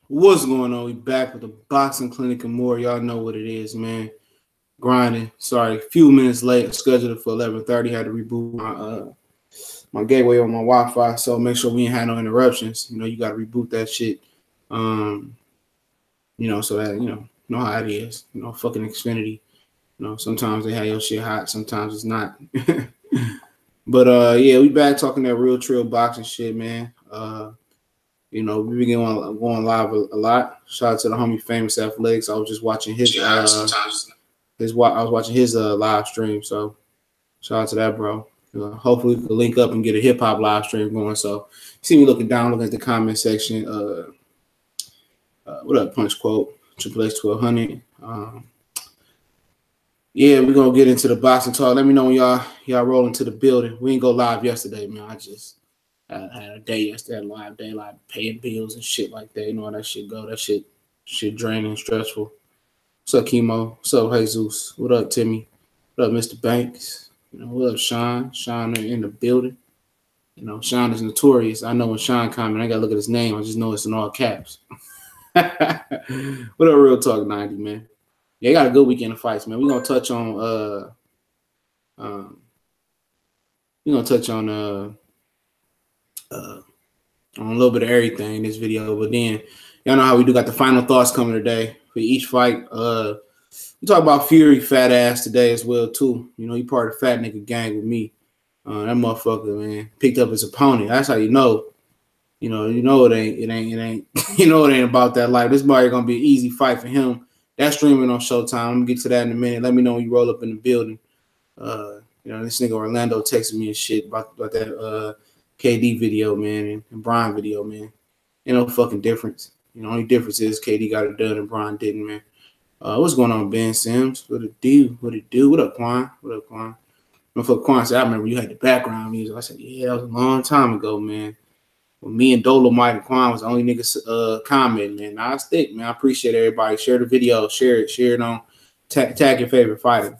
What's going on? We back with the boxing clinic and more. Y'all know what it is, man. Grinding. Sorry, a few minutes late. Scheduled for 11:30. Had to reboot my gateway on my Wi-Fi, so make sure we ain't had no interruptions. You got to reboot that shit. So that know how it is. Fucking Xfinity. Sometimes they have your shit hot, sometimes it's not. But yeah, we back talking that real trill boxing shit, man. We've been going live a lot. Shout out to the homie Famous Athletics. I was just watching his live stream. So shout out to that, bro. Hopefully we can link up and get a hip hop live stream going. So see me looking at the comment section. What up, Punch Quote? Triple H 1200. Yeah, we're gonna get into the boxing talk. Let me know when y'all roll into the building. We didn't go live yesterday, man. I just had a day yesterday, live day, like paying bills and shit like that. You know how that shit go. That shit draining, stressful. What's up, Chemo? What's up, Jesus? What up, Timmy? What up, Mr. Banks? What up, Sean? Sean in the building. Sean is notorious. I know when Sean comment, I gotta look at his name. I just know it's in all caps. What up, Real Talk 90, man? Yeah, got a good weekend of fights, man. We're gonna touch on on a little bit of everything in this video, but then y'all know how we do got the final thoughts coming today for each fight. We talk about Fury fat ass today as well too. He part of the fat nigga gang with me. That motherfucker, man, picked up his opponent. That's how you know. It ain't it ain't about that life. This probably gonna be an easy fight for him. That's streaming on Showtime. I'm gonna get to that in a minute. Let me know when you roll up in the building. This nigga Orlando texted me and shit about that KD video, man, and Brian video, man. Ain't no fucking difference. Only difference is KD got it done and Brian didn't, man. What's going on, Ben Sims? What it do? What up, Quan? Motherfucker Quan said, I remember you had the background music. I said, yeah, that was a long time ago, man. Well, me and Dolomite and Quan was the only niggas commenting, man. Nah, I stick, man. I appreciate everybody. Share the video, share it on tag your favorite fighter.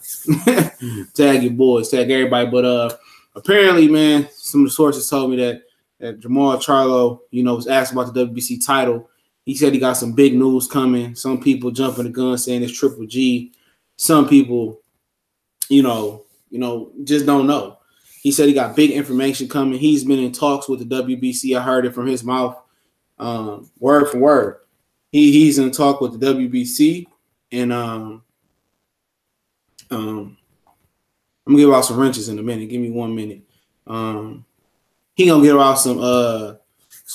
Tag your boys, tag everybody. But apparently, man, some of the sources told me that Jermall Charlo, was asked about the WBC title. He said he got some big news coming. Some people jumping the gun saying it's Triple G. Some people, just don't know. He said he got big information coming. He's been in talks with the WBC. I heard it from his mouth, word for word. He's in talk with the WBC, and I'm gonna give out some wrenches in a minute. Give me 1 minute. He gonna give out some.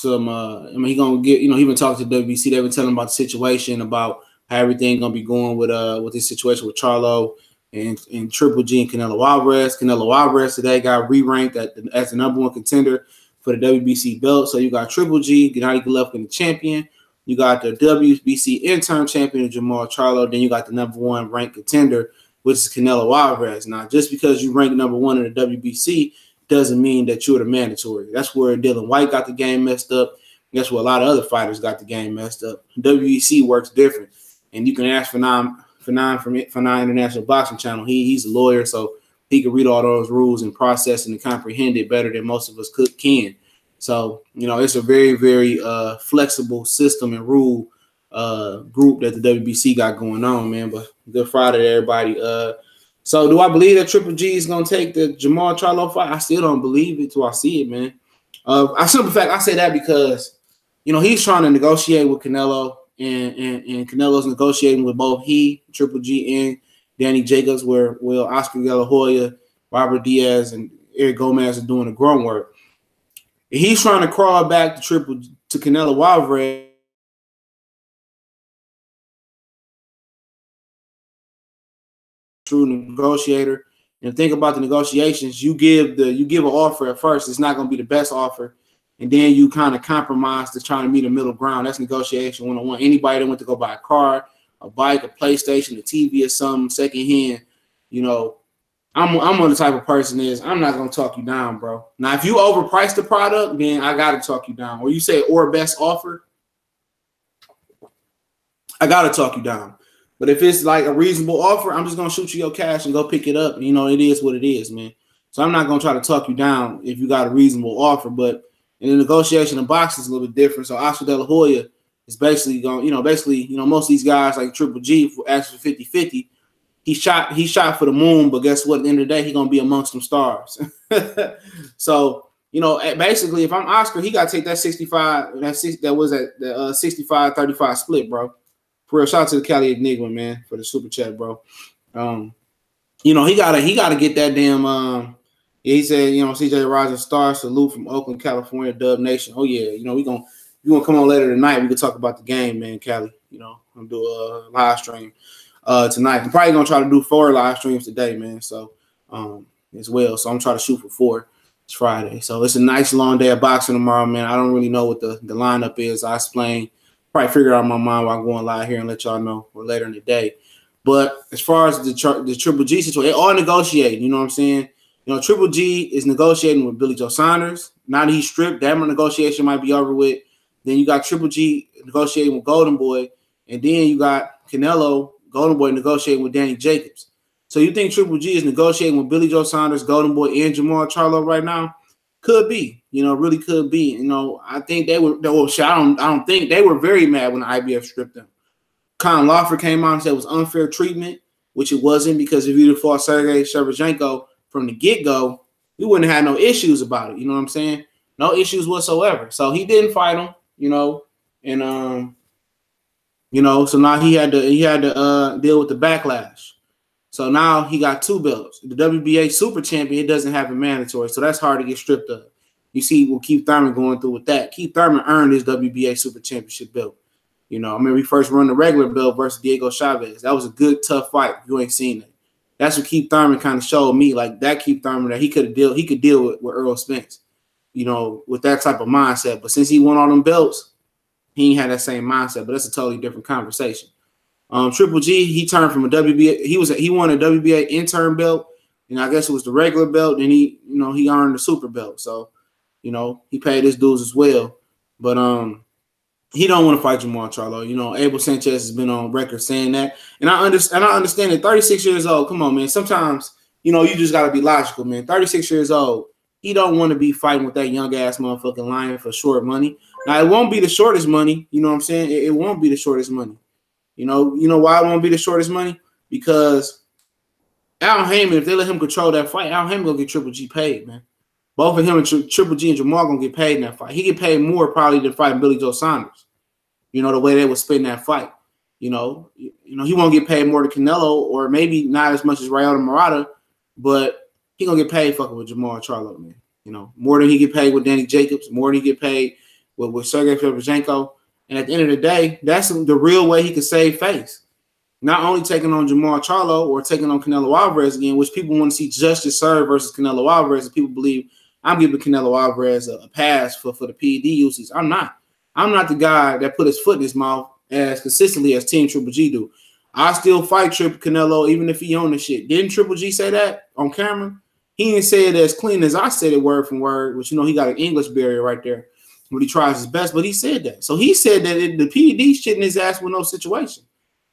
He gonna get. He been talking to WBC. They've been telling him about the situation, about how everything gonna be going with this situation with Charlo. And Triple G and Canelo Alvarez. Canelo Alvarez today got re-ranked as the #1 contender for the WBC belt. So you got Triple G, Gennady Golovkin, the champion. You got the WBC interim champion, Jermall Charlo. Then you got the #1 ranked contender, which is Canelo Alvarez. Now, just because you rank #1 in the WBC doesn't mean that you're the mandatory. That's where Dylan White got the game messed up. That's where a lot of other fighters got the game messed up. WBC works different. And you can ask for Nine International Boxing Channel. He's a lawyer, so he can read all those rules and process and comprehend it better than most of us can. So, it's a very, very flexible system and rule group that the WBC got going on, man. But good Friday to everybody. So do I believe that Triple G is going to take the Jermall Charlo fight? I still don't believe it till I see it, man. I say that because, he's trying to negotiate with Canelo. And Canelo's negotiating with both Triple G, and Danny Jacobs, where Oscar De La Hoya, Robert Diaz, and Eric Gomez are doing the grunt work. And he's trying to crawl back to Canelo Alvarez true negotiator. And think about the negotiations. You give an offer at first. It's not going to be the best offer. And then you kind of compromise to try to meet a middle ground. That's negotiation 101. Anybody that went to go buy a car, a bike, a PlayStation, a TV or something secondhand, I'm the type of person I'm not going to talk you down, bro. Now, if you overprice the product, then I got to talk you down. Or you say or best offer, I got to talk you down. But if it's like a reasonable offer, I'm just going to shoot you your cash and go pick it up. It is what it is, man. So I'm not going to try to talk you down if you got a reasonable offer. But in the negotiation of boxing is a little bit different. So Oscar De La Hoya, is basically going, most of these guys like Triple G asked for 50-50. He shot for the moon, but guess what? At the end of the day, he's gonna be amongst them stars. So, basically, if I'm Oscar, he gotta take that 65, that was at the 65-35 split, bro. For real, shout out to the Cali Enigma, man, for the super chat, bro. He gotta get that damn he said, CJ Rising Star, salute from Oakland, California, Dub Nation. Oh yeah, we gonna come on later tonight. We can talk about the game, man, Cali. I'm do a live stream tonight. I'm probably gonna try to do 4 live streams today, man. So as well. So I'm trying to shoot for 4. It's Friday. So it's a nice long day of boxing tomorrow, man. I don't really know what the lineup is. I explain, probably figure it out in my mind while I'm going live here and let y'all know or later in the day. But as far as the Triple G situation, they all negotiating, you know what I'm saying? Triple G is negotiating with Billy Joe Saunders. Now that he's stripped, that negotiation might be over with. Then you got Triple G negotiating with Golden Boy. And then you got Canelo, Golden Boy, negotiating with Danny Jacobs. So you think Triple G is negotiating with Billy Joe Saunders, Golden Boy, and Jermall Charlo right now? Could be. Really could be. I think they were. I don't think they were very mad when the IBF stripped them. Conor Lawford came out and said it was unfair treatment, which it wasn't, because if you'd have fought Sergey Shevchenko from the get-go, we wouldn't have had no issues about it. You know what I'm saying? No issues whatsoever. So he didn't fight him, and so now he had to deal with the backlash. So now he got 2 belts. The WBA Super Champion, it doesn't have a mandatory, so that's hard to get stripped of. You see what Keith Thurman going through with that. Keith Thurman earned his WBA Super Championship belt. We first run the regular belt versus Diego Chavez. That was a good, tough fight. You ain't seen it. That's what Keith Thurman kind of showed me, like that Keith Thurman that he could deal with Earl Spence, with that type of mindset. But since he won all them belts, he ain't had that same mindset. But that's a totally different conversation. Triple G, he turned from a WBA. He won a WBA intern belt, and I guess it was the regular belt. And he earned the super belt. So, he paid his dues as well. But he don't want to fight Jermall Charlo. Abel Sanchez has been on record saying that, and I understand that. 36 years old. Come on, man. Sometimes you just gotta be logical, man. 36 years old. He don't want to be fighting with that young ass motherfucking lion for short money. Now it won't be the shortest money. You know what I'm saying? It won't be the shortest money. You know why it won't be the shortest money? Because Al Heyman, if they let him control that fight, Al Heyman gonna get Triple G paid, man. Both of him and Triple G and Jermall gonna get paid in that fight. He get paid more probably than fighting Billy Joe Saunders. The way they would spin that fight. He won't get paid more than Canelo, or maybe not as much as Ryota Murata, but he gonna get paid fucking with Jermall Charlo, man. More than he get paid with Danny Jacobs, more than he get paid with Sergey Shevchenko. And at the end of the day, that's the real way he could save face. Not only taking on Jermall Charlo or taking on Canelo Alvarez again, which people want to see justice served versus Canelo Alvarez, and people believe I'm giving Canelo Alvarez a pass for the PED usage. I'm not. I'm not the guy that put his foot in his mouth as consistently as Team Triple G do. I still fight Triple Canelo even if he own the shit. Didn't Triple G say that on camera? He didn't say it as clean as I said it word for word, which he got an English barrier right there. But he tries his best, but he said that. So he said that the PED shit in his ass with no situation.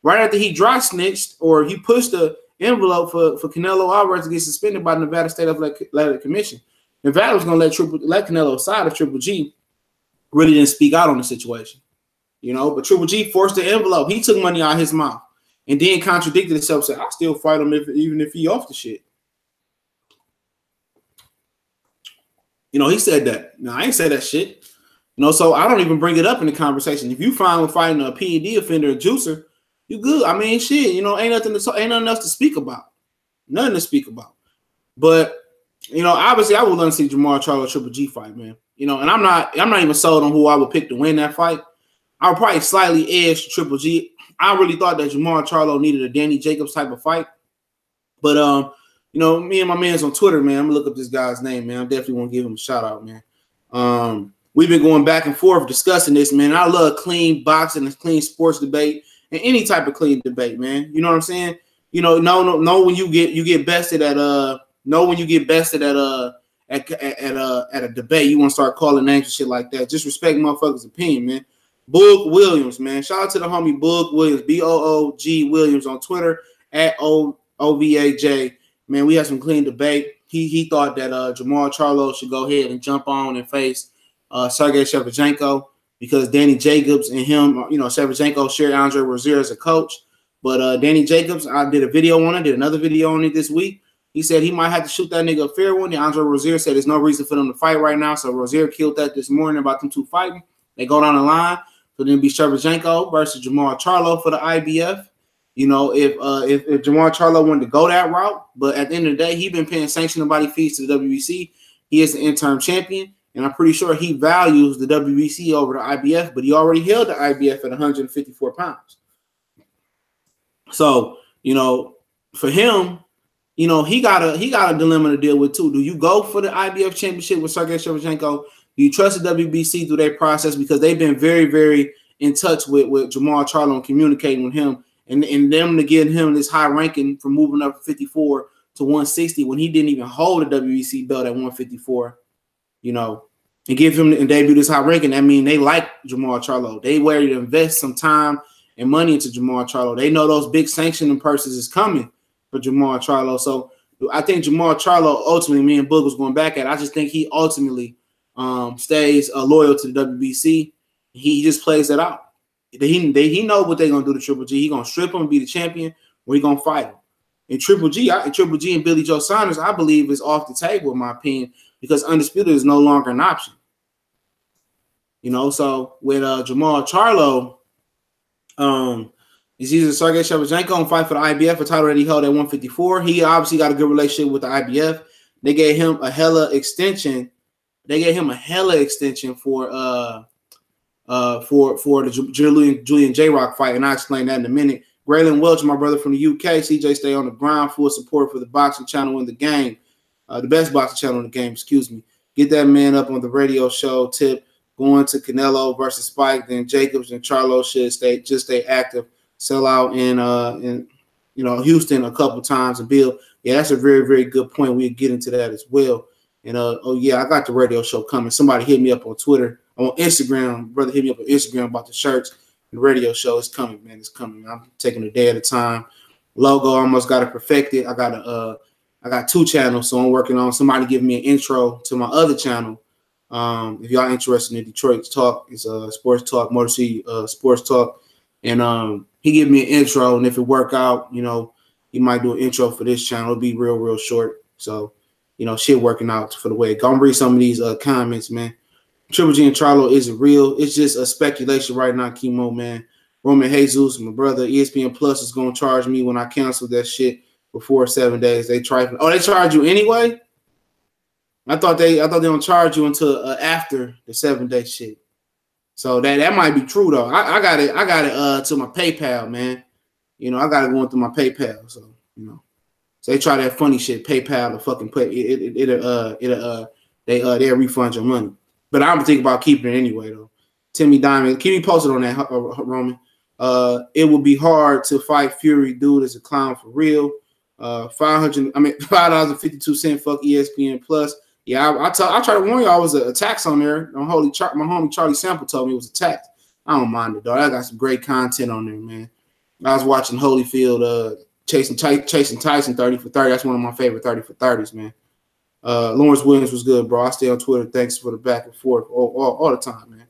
Right after he dry snitched or he pushed the envelope for Canelo Alvarez to get suspended by the Nevada State Athletic Commission. Nevada was going to let Canelo aside if Triple G really didn't speak out on the situation. But Triple G forced the envelope. He took money out of his mouth and then contradicted himself, said, I'll still fight him even if he off the shit. He said that. No, I ain't say that shit. So I don't even bring it up in the conversation. If you find with fighting a PED offender, a juicer, you good. I mean, shit, ain't nothing else to speak about. Nothing to speak about. But, obviously I would love to see Jermall Charlo Triple G fight, man. And I'm not even sold on who I would pick to win that fight. I would probably slightly edge Triple G. I really thought that Jermall Charlo needed a Danny Jacobs type of fight. But me and my man's on Twitter, man. I'm gonna look up this guy's name, man. I definitely want to give him a shout out, man. We've been going back and forth discussing this, man. I love clean boxing and clean sports debate and any type of clean debate, man. You know what I'm saying? Know when you get bested at a debate, you want to start calling names and shit like that. Just respect motherfuckers' opinion, man. Boog Williams, man. Shout out to the homie Boog Williams, BOOG Williams on Twitter at OVAJ. Man, we had some clean debate. He thought that Jermall Charlo should go ahead and jump on and face Sergey Shevchenko. because Danny Jacobs and him, Shevchenko shared Andre Rozier as a coach. But Danny Jacobs, I did a video on it, did another video on it this week. He said he might have to shoot that nigga a fair one. And Andre Rozier said there's no reason for them to fight right now. So Rozier killed that this morning about them two fighting. They go down the line. So then it'll be Shevchenko versus Jermall Charlo for the IBF. If Jermall Charlo wanted to go that route, but at the end of the day, he's been paying sanctioned body fees to the WBC. He is the interim champion, and I'm pretty sure he values the WBC over the IBF, but he already held the IBF at 154 pounds. So, for him, he got a dilemma to deal with too. Do you go for the IBF championship with Sergey Shevchenko? Do you trust the WBC through their process, because they've been very, very in touch with Jermall Charlo and communicating with him, and them to give him this high ranking from moving up from 54 to 160 when he didn't even hold a WBC belt at 154, and give him and debut this high ranking. That means they like Jermall Charlo. They ready to invest some time and money into Jermall Charlo. They know those big sanctioning purses is coming for Jermall Charlo. So I think Jermall Charlo ultimately, me and Boog was going back at, I just think he ultimately stays loyal to the WBC. He just plays that out. He know what they're gonna do to Triple G. He gonna strip him and be the champion, or he gonna fight him. And Triple G and Billy Joe Saunders, I believe, is off the table in my opinion, because Undisputed is no longer an option. So with Jermall Charlo, it's either Sergey Shevchenko and fight for the IBF, a title that he held at 154. He obviously got a good relationship with the IBF. They gave him a hella extension. For the Julian J-Rock fight, and I'll explain that in a minute. Graylin Welch, my brother from the UK. CJ stay on the ground, full support for the boxing channel in the game, the best boxing channel in the game. Excuse me. Get that man up on the radio show. Tip going to Canelo versus Spike, then Jacobs and Charlo should stay active. Sell out in Houston a couple times. And Bill, yeah, that's a very, very good point. We'll get into that as well. And I got the radio show coming. Somebody hit me up on Twitter, on Instagram. Brother hit me up on Instagram about the shirts. The radio show is coming, man. It's coming. I'm taking a day at a time. Logo, I almost got it perfected. I got 2 channels, so I'm working on somebody giving me an intro to my other channel. If y'all interested in Detroit Talk, it's Sports Talk, Motor City Sports Talk. And he gave me an intro, and if it work out, he might do an intro for this channel. It'll be real, real short. So, shit working out for the way. Go and read some of these comments, man. Triple G and Charlo isn't real. It's just a speculation right now, Chemo, man. Roman Jesus, my brother, ESPN Plus is going to charge me when I cancel that shit before 7 days. They charge you anyway? I thought they don't charge you until after the 7-day shit. So that might be true though. I got it to my PayPal, man. I got it going through my PayPal. So so they try that funny shit, PayPal, or fucking put they'll refund your money. But I'm thinking about keeping it anyway though. Timmy Diamond, keep me posted on that, Roman. It would be hard to fight Fury. Dude is a clown for real. $5.52. Fuck ESPN Plus. Yeah, I try to warn you. I was a tax on there. My homie Charlie Sample told me it was a tax. I don't mind it, dog. I got some great content on there, man. I was watching Holyfield chasing Tyson 30 for 30. That's one of my favorite 30 for 30s, man. Lawrence Williams was good, bro. I stay on Twitter. Thanks for the back and forth all the time, man.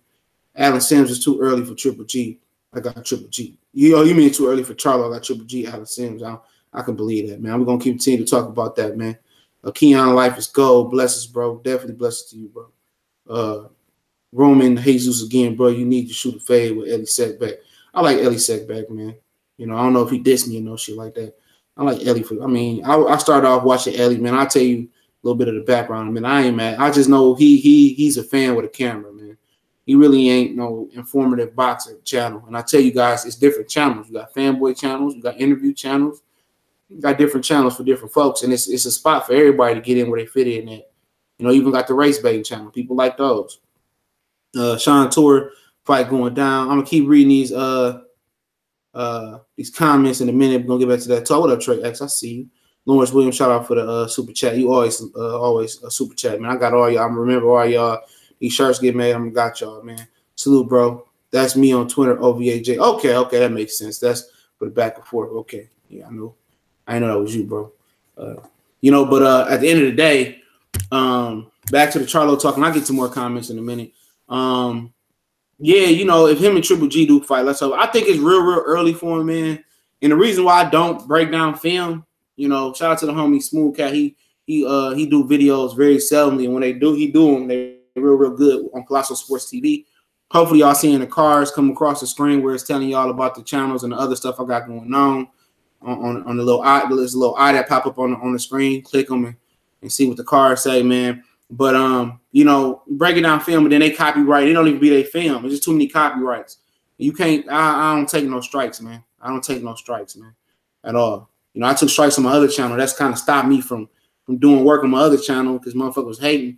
Alan Sims is too early for Triple G. I got Triple G. You mean too early for Charlo? I got Triple G. Alan Sims. I can believe that, man. We're gonna continue to talk about that, man. Keon, life is gold. Blessings, bro. Definitely blessings to you, bro. Roman Jesus again, bro. You need to shoot a fade with Ellie Setback. I like Ellie Setback, man. I don't know if he dissed me or no shit like that. I like Ellie. I started off watching Ellie, man. I'll tell you a little bit of the background. I mean, I ain't mad. I just know he's a fan with a camera, man. He really ain't no informative boxer channel. And I tell you guys, it's different channels. You got fanboy channels. You got interview channels. You got different channels for different folks. And it's a spot for everybody to get in where they fit in at. Even got the race baiting channel. People like those. Sean Tour fight going down. I'm going to keep reading these comments in a minute. We're going to get back to that. What up, Trey X? I see you. Lawrence Williams, shout out for the super chat. You always a super chat, man. I got all y'all. I'm remember all y'all. These shirts get made. I'm got y'all, man. Salute, bro. That's me on Twitter, OVAJ. Okay, that makes sense. That's for the back and forth. Okay, yeah, I know. I know that was you, bro. But at the end of the day, back to the Charlo talk, and I'll get to more comments in a minute. Yeah, you know, if him and Triple G do fight, let's hope. I think it's real early for him, man. And the reason why I don't break down film, you know, shout out to the homie Smooth Cat. He do videos very seldomly, and when they do, he do them. They real good on Colossal Sports TV. Hopefully, y'all seeing the cars come across the screen where it's telling y'all about the channels and the other stuff I got going on the little eye. There's a little eye that pop up on the screen. Click them and see what the cars say, man. But you know, breaking down film, and then they copyright. It don't even be their film. It's just too many copyrights. You can't. I don't take no strikes, man. I don't take no strikes, man, at all. You know, I took strikes on my other channel. That's kind of stopped me from doing work on my other channel because motherfuckers was hating.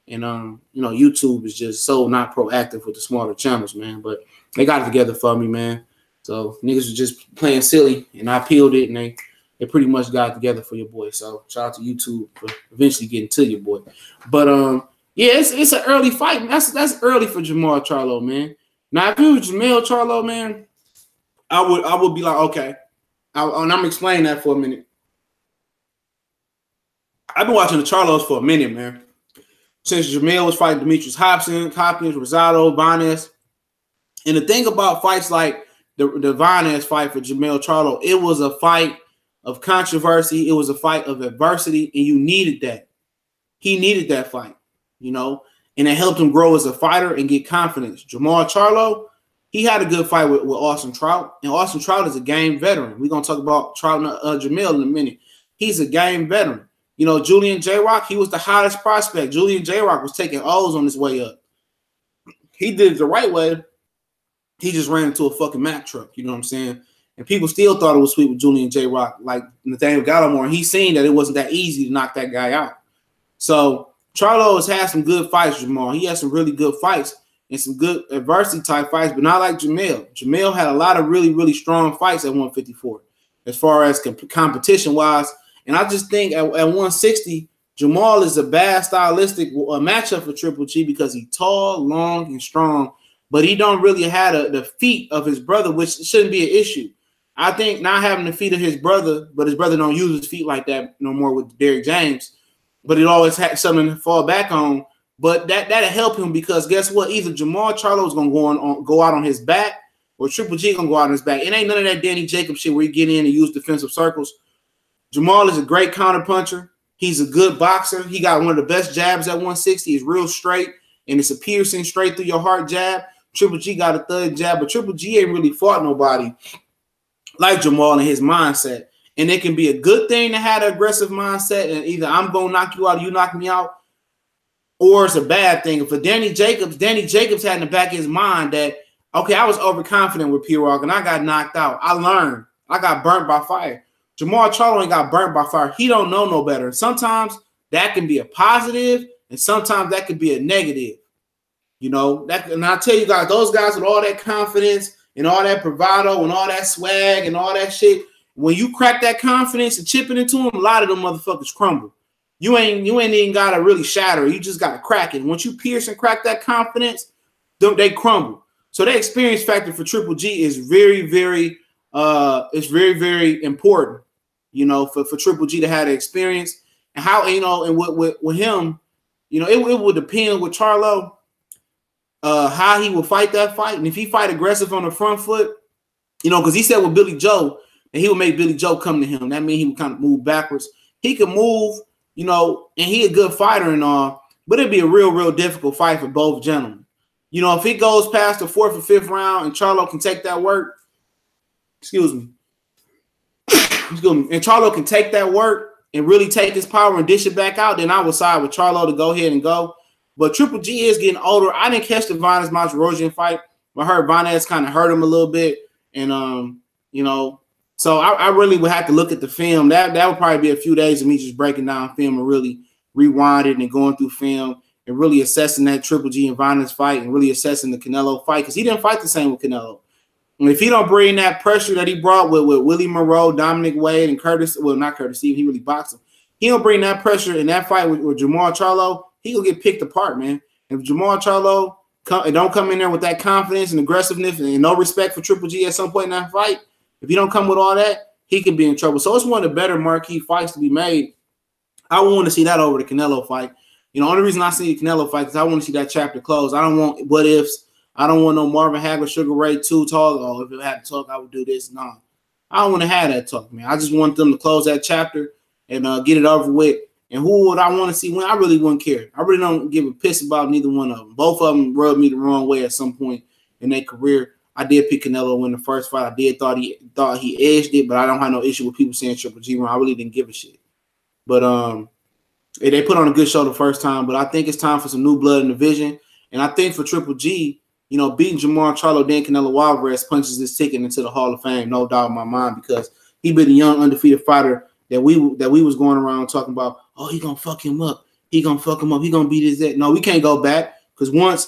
And you know, YouTube is just so not proactive with the smaller channels, man. But they got it together for me, man. So niggas was just playing silly, and I peeled it, and they pretty much got it together for your boy. So shout out to YouTube for eventually getting to your boy. But yeah, it's an early fight. That's early for Jermall Charlo, man. Now if it was Jermall Charlo, man, I would be like, okay. And I'm explaining that for a minute. I've been watching the Charlos for a minute, man. Since Jermall was fighting Demetrius Hopkins, Rosado, Vanez. And the thing about fights like the Vanez fight for Jermall Charlo, it was a fight of controversy. It was a fight of adversity, and you needed that. He needed that fight, you know, and it helped him grow as a fighter and get confidence. Jermall Charlo, he had a good fight with Austin Trout, and Austin Trout is a game veteran. We're going to talk about Trout and Jermall in a minute. He's a game veteran. You know, Julian J-Rock, he was the hottest prospect. Julian J-Rock was taking O's on his way up. He did it the right way. He just ran into a fucking Mack truck, you know what I'm saying? And people still thought it was sweet with Julian J-Rock, like Nathaniel Gallimore. And he's seen that it wasn't that easy to knock that guy out. So Charlo has had some good fights, Jermall. He had some really good fights and some good adversity type fights, but not like Jermall. Jermall had a lot of really, really strong fights at 154 as far as competition-wise. And I just think at 160, Jermall is a bad stylistic matchup for Triple G because he's tall, long, and strong, but he don't really have the feet of his brother, which shouldn't be an issue. I think not having the feet of his brother, but his brother don't use his feet like that no more with Derrick James, but it always had something to fall back on. But that'll help him because guess what? Either Jermall Charlo is gonna go out on his back, or Triple G gonna go out on his back. It ain't none of that Danny Jacobs shit where you get in and use defensive circles. Jermall is a great counter puncher. He's a good boxer. He got one of the best jabs at 160. He's real straight, and it's a piercing straight through your heart jab. Triple G got a third jab, but Triple G ain't really fought nobody like Jermall in his mindset. And it can be a good thing to have an aggressive mindset, and either I'm going to knock you out or you knock me out, or it's a bad thing. For Danny Jacobs had in the back of his mind that, okay, I was overconfident with P-Rock, and I got knocked out. I learned. I got burnt by fire. Jermall Charlo ain't got burnt by fire. He don't know no better. Sometimes that can be a positive, and sometimes that could be a negative. You know, and I tell you guys, those guys with all that confidence and all that bravado and all that swag and all that shit, when you crack that confidence and chip it into them, a lot of them motherfuckers crumble. You ain't even got to really shatter it. You just got to crack it. Once you pierce and crack that confidence, they crumble. So that experience factor for Triple G is very, very very important, you know, for Triple G to have the experience. And how, you know, and with him, you know, it would depend with Charlo, how he will fight that fight. And if he fight aggressive on the front foot, you know, because he said with Billy Joe, and he would make Billy Joe come to him. That means he would kind of move backwards. He could move, you know, and he a good fighter and all, but it'd be a real difficult fight for both gentlemen. You know, if it goes past the 4th or 5th round and Charlo can take that work, and Charlo can take that work and really take his power and dish it back out, then I would side with Charlo to go ahead and go. But Triple G is getting older. I didn't catch the Vanez Martirosyan fight. I heard Vanez kind of hurt him a little bit. And, you know, so I really would have to look at the film. That would probably be a few days of me just breaking down film and really rewinding and going through film and really assessing that Triple G and Vanez fight and really assessing the Canelo fight because he didn't fight the same with Canelo. And if he don't bring that pressure that he brought with Willie Monroe, Dominic Wade, and Curtis, well, not Curtis Steve, he really boxed him. He don't bring that pressure in that fight with Jermall Charlo, he will get picked apart, man. If Jermall Charlo don't come in there with that confidence and aggressiveness and no respect for Triple G at some point in that fight, if he don't come with all that, he could be in trouble. So it's one of the better marquee fights to be made. I want to see that over the Canelo fight. You know, the only reason I see the Canelo fight is I want to see that chapter close. I don't want what ifs. I don't want no Marvin Hagler, Sugar Ray 2 talk. Oh, if it had to talk, I would do this. No, I don't want to have that talk, man. I just want them to close that chapter and get it over with. And who would I want to see win? I really wouldn't care. I really don't give a piss about neither one of them. Both of them rubbed me the wrong way at some point in their career. I did pick Canelo to win the first fight. I did thought he edged it, but I don't have no issue with people saying Triple G won. I really didn't give a shit. But they put on a good show the first time. But I think it's time for some new blood in the division. And I think for Triple G, you know, beating Jermall Charlo, then Canelo Alvarez punches this ticket into the Hall of Fame, no doubt in my mind, because he been a young undefeated fighter that we was going around talking about. Oh, he gonna fuck him up. He gonna fuck him up. He gonna beat his head. No, we can't go back because once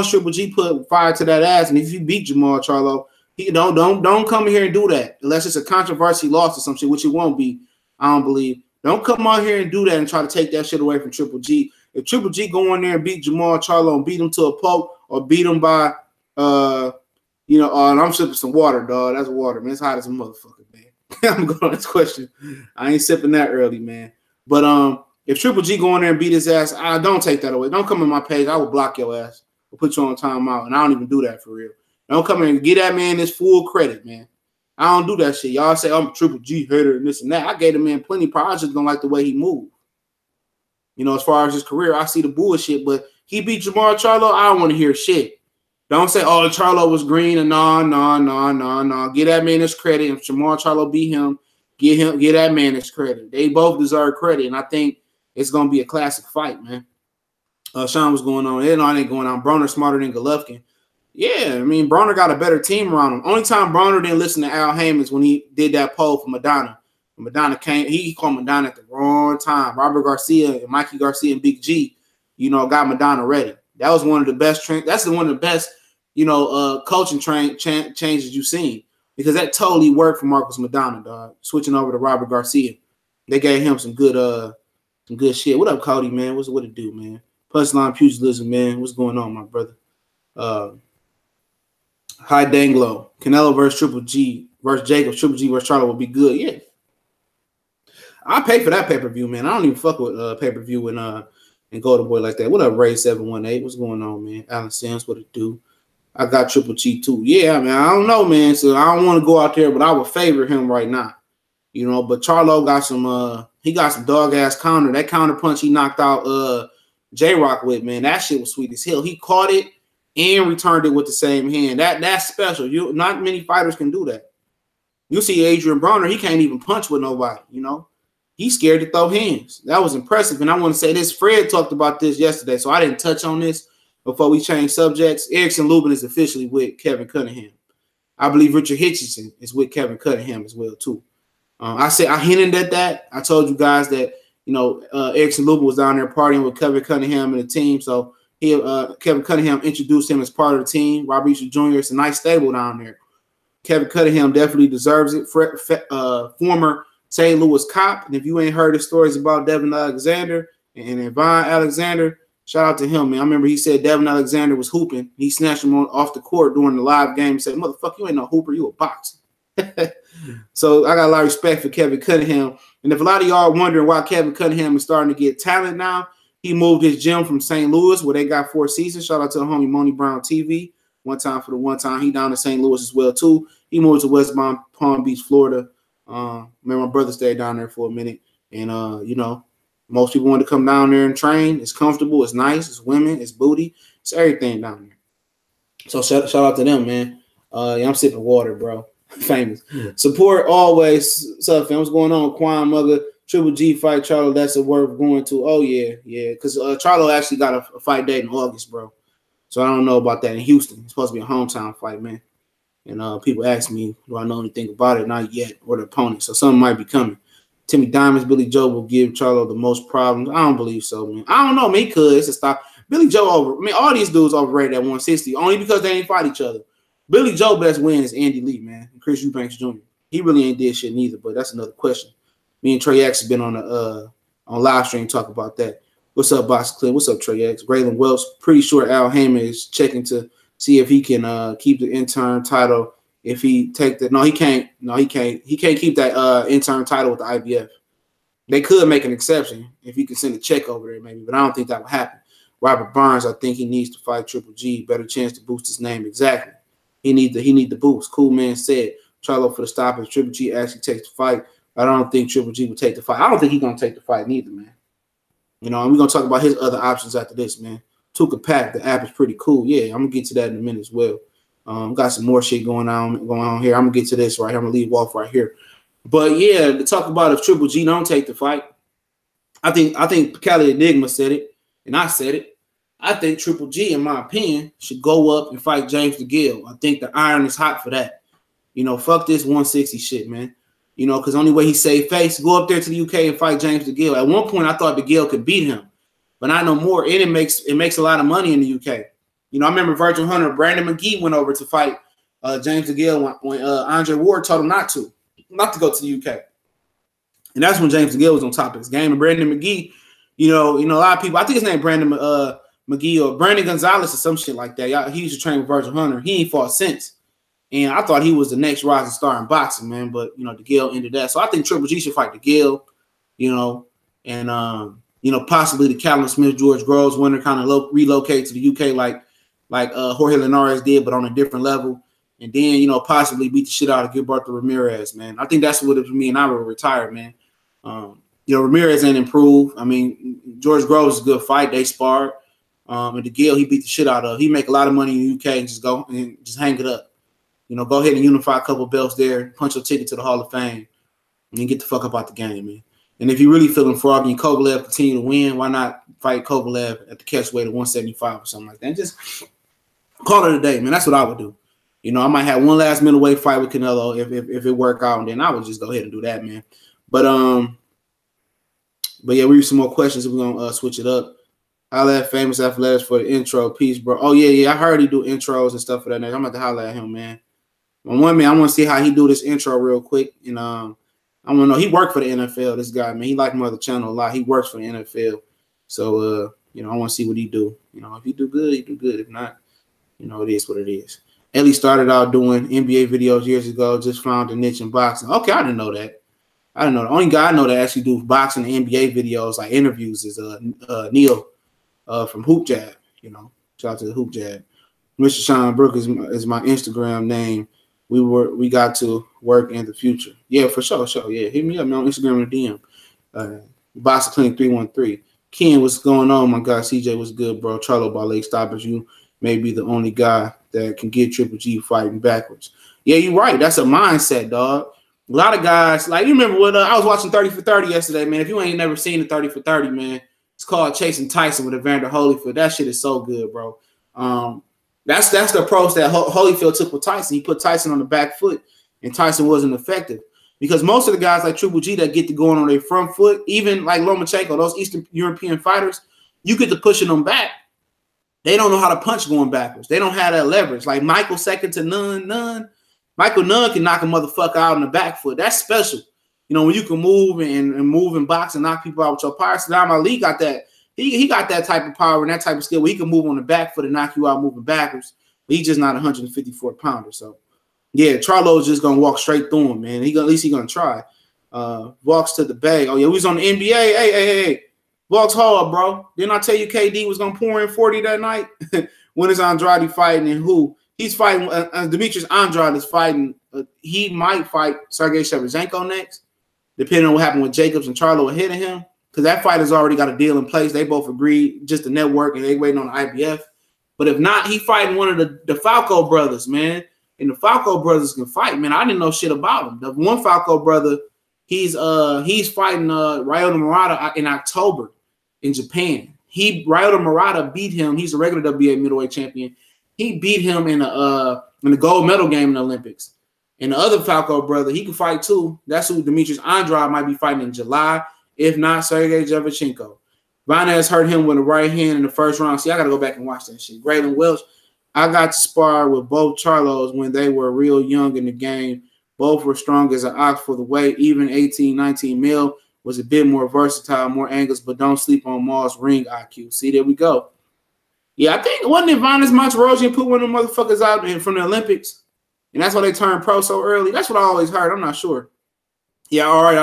Triple G put fire to that ass, and if you beat Jermall Charlo, he don't come here and do that unless it's a controversy loss or some shit, which it won't be. I don't believe. Don't come out here and do that and try to take that shit away from Triple G. If Triple G go in there and beat Jermall Charlo and beat him to a pulp or beat him by and I'm sipping some water, dog. That's water, man. It's hot as a motherfucker, man. I'm going on this question. I ain't sipping that early, man. But if Triple G go in there and beat his ass, I don't take that away. Don't come in my page. I will block your ass. Or put you on timeout. And I don't even do that for real. Don't come in and get that man his full credit, man. I don't do that shit. Y'all say I'm a Triple G hater and this and that. I gave the man plenty of power. I just don't like the way he moved. You know, as far as his career, I see the bullshit. But he beat Jermall Charlo. I don't want to hear shit. Don't say, oh, Charlo was green and no. Get that man his credit. If Jermall Charlo beat him, get that man his credit. They both deserve credit, and I think it's gonna be a classic fight, man. Sean, what's going on? It ain't going on. Broner smarter than Golovkin. Yeah, I mean, Broner got a better team around him. Only time Broner didn't listen to Al Heyman when he did that poll for Madonna. When Madonna came, he called Madonna at the wrong time. Robert Garcia and Mikey Garcia and Big G, got Madonna ready. That was one of the best. That's one of the best, coaching changes you've seen, because that totally worked for Marcos Madonna, dog. Switching over to Robert Garcia, they gave him some good shit. What up, Cody, man? What it do, man? Punchline pugilism, man. What's going on, my brother? High Danglo, Canelo versus Triple G versus Jacobs, Triple G versus Charlo will be good. Yeah, I pay for that pay-per-view, man. I don't even fuck with pay-per-view and Golden Boy like that. What up, Ray 718? What's going on, man? Alan Sims, what it do? I got Triple G too. Yeah, man. I don't know, man. So I don't want to go out there, but I would favor him right now. But Charlo got some he got some dog ass counter. That counter punch he knocked out J-Rock with, man. That shit was sweet as hell. He caught it and returned it with the same hand. That's special. Not many fighters can do that. You see Adrian Broner, he can't even punch with nobody, He's scared to throw hands. That was impressive. And I want to say this, Fred talked about this yesterday, so I didn't touch on this before we change subjects. Erickson Lubin is officially with Kevin Cunningham. I believe Richard Hitchinson is with Kevin Cunningham as well, too. I hinted at that. I told you guys that, Erickson Lubin was down there partying with Kevin Cunningham and the team. So Kevin Cunningham introduced him as part of the team. Robert Easter Jr. It's a nice stable down there. Kevin Cunningham definitely deserves it. Former St. Louis cop. And if you ain't heard the stories about Devin Alexander and Yvonne Alexander, shout out to him, man. I remember he said Devin Alexander was hooping. He snatched him off the court during the live game and said, motherfucker, you ain't no hooper, you a boxer. So I got a lot of respect for Kevin Cunningham. And if a lot of y'all are wondering why Kevin Cunningham is starting to get talent now, he moved his gym from St. Louis, where they got 4 seasons. Shout out to the homie Money Brown TV. One time for the one time. He down in St. Louis as well, too. He moved to West Palm Beach, Florida. Man, my brother stayed down there for a minute. And, most people want to come down there and train. It's comfortable. It's nice. It's women. It's booty. It's everything down there. So shout out to them, man. I'm sipping water, bro. Famous. Support always. What's up, fam? What's going on? Quan Mugger, Triple G fight Charlo. That's a worth going to. Oh, yeah. Because Charlo actually got a fight date in August, bro. So I don't know about that in Houston. It's supposed to be a hometown fight, man. And people ask me, do I know anything about it? Not yet, or the opponent. So something might be coming. Timmy Diamonds, Billy Joe will give Charlo the most problems. I don't believe so, man. I don't know. Me could. It's a stop. Billy Joe over. I mean, all these dudes overrated at 160, only because they ain't fight each other. Billy Joe best win is Andy Lee, man, and Chris Eubanks Jr. He really ain't did shit neither, but that's another question. Me and Trey X have been on live stream talk about that. What's up, Box Clip? What's up, Trey X? Braylon Welch. Pretty sure Al Heyman is checking to see if he can keep the intern title. If he take the he can't. No, he can't. He can't keep that intern title with the IBF. They could make an exception if he could send a check over there, maybe, but I don't think that would happen. Robert Barnes, I think he needs to fight Triple G. Better chance to boost his name. Exactly. He need the boost. Cool Man said Charlo for the stoppage. Triple G actually takes the fight. I don't think Triple G would take the fight. I don't think he's gonna take the fight neither, man. You know, and we're gonna talk about his other options after this, man. Tuka Pack, the app is pretty cool. Yeah, I'm gonna get to that in a minute as well. Got some more shit going on here. I'm gonna get to this right here. I'm gonna leave off right here. But yeah, to talk about if Triple G don't take the fight, I think Cali Enigma said it, and I said it. I think Triple G, in my opinion, should go up and fight James DeGale. I think the iron is hot for that. You know, fuck this 160 shit, man. You know, because only way he saved face, go up there to the UK and fight James DeGale. At one point, I thought DeGale could beat him, but I know more. And it makes a lot of money in the UK. You know, I remember Virgil Hunter, Brandon McGee went over to fight James DeGale when Andre Ward told him not to go to the UK. And that's when James DeGale was on top of his game. And Brandon McGee, you know, a lot of people, I think his name Brandon McGee or Brandon Gonzalez or some shit like that. He used to train with Virgil Hunter. He ain't fought since. And I thought he was the next rising star in boxing, man. But, you know, DeGale ended that. So I think Triple G should fight DeGale, you know, and, you know, possibly the Callum Smith, George Groves winner kind of relocate to the UK like Jorge Linares did, but on a different level. And then, you know, possibly beat the shit out of Gilberto Ramirez, man. I think that's what it was. Me and I were retired, man. You know, Ramirez ain't improved. I mean, George Groves is a good fight. They sparred. And DeGale, he beat the shit out of. He make a lot of money in the UK and just hang it up. You know, go ahead and unify a couple belts there, punch your ticket to the Hall of Fame, and then get the fuck up out the game, man. And if you're really feeling froggy and Kovalev continue to win, why not fight Kovalev at the catch weight of 175 or something like that? And just call it a day, man. That's what I would do. You know, I might have one last middleweight fight with Canelo if it work out, and then I would just go ahead and do that, man. But yeah, we read some more questions if we're gonna switch it up. Holla at Famous Athletics for the intro. Peace, bro. Oh, yeah. I heard he do intros and stuff for that. I'm about to holla at him, man. I want to see how he do this intro real quick. And I want to know. He worked for the NFL, this guy, man. He like my other channel a lot. He works for the NFL. So, you know, I want to see what he do. You know, if he do good, he do good. If not, you know, it is what it is. Ellie started out doing NBA videos years ago, just found a niche in boxing. Okay, I didn't know that. I didn't know. The only guy I know that actually do boxing and NBA videos, like interviews, is Neil from Hoop Jab. You know, shout out to the Hoop Jab. Mr. Sean Brook is my Instagram name. We got to work in the future. Yeah, for sure. Yeah, hit me up, man, on Instagram and DM. Boxing Clinic 313. Ken, what's going on, my guy? CJ, what's good, bro? Charlo by leg stoppers. You may be the only guy that can get Triple G fighting backwards. Yeah, you're right. That's a mindset, dog. A lot of guys, like you remember what I was watching 30 for 30 yesterday, man. If you ain't never seen the 30 for 30, man, it's called Chasing Tyson with Evander Holyfield. That shit is so good, bro. That's the approach that Holyfield took with Tyson. He put Tyson on the back foot, and Tyson wasn't effective. Because most of the guys like Triple G that get to going on their front foot, even like Lomachenko, those Eastern European fighters, you get to pushing them back. They don't know how to punch going backwards. They don't have that leverage. Like Michael second to none. Michael Nunn can knock a motherfucker out on the back foot. That's special. You know, when you can move and move and box and knock people out with your power. Saddam Ali got that. He got that type of power and that type of skill where he can move on the back foot and knock you out moving backwards. But he's just not a 154 pounder. So, yeah, Charlo's just going to walk straight through him, man. At least he's going to try. Walks to the Bay. Oh, yeah, we was on the NBA. Hey. Walks hard, bro. Didn't I tell you KD was going to pour in 40 that night? When is Andrade fighting and who? He's fighting Demetrius Andrade is fighting. He might fight Sergey Shevchenko next, depending on what happened with Jacobs and Charlo ahead of him. Because that fighter's already got a deal in place. They both agreed just to network, and they waiting on the IBF. But if not, he fighting one of the Falco brothers, man. And the Falco brothers can fight, man. I didn't know shit about him. The one Falco brother, he's fighting Ryota Murata in October in Japan. Ryota Murata beat him. He's a regular WBA middleweight champion. He beat him in the gold medal game in the Olympics. And the other Falco brother, he can fight too. That's who Demetrius Andrade might be fighting in July. If not, Sergey Shevchenko. Vanez hurt him with a right hand in the first round. See, I got to go back and watch that shit. Graydon Welch, I got to spar with both Charlos when they were real young in the game. Both were strong as an ox for the weight. Even 18, 19 mil was a bit more versatile, more angles, but don't sleep on Maul's ring IQ. See, there we go. Yeah, I think, wasn't it Vanez Monterosian put one of the motherfuckers out from the Olympics? And that's why they turned pro so early? That's what I always heard. I'm not sure. Yeah, all right.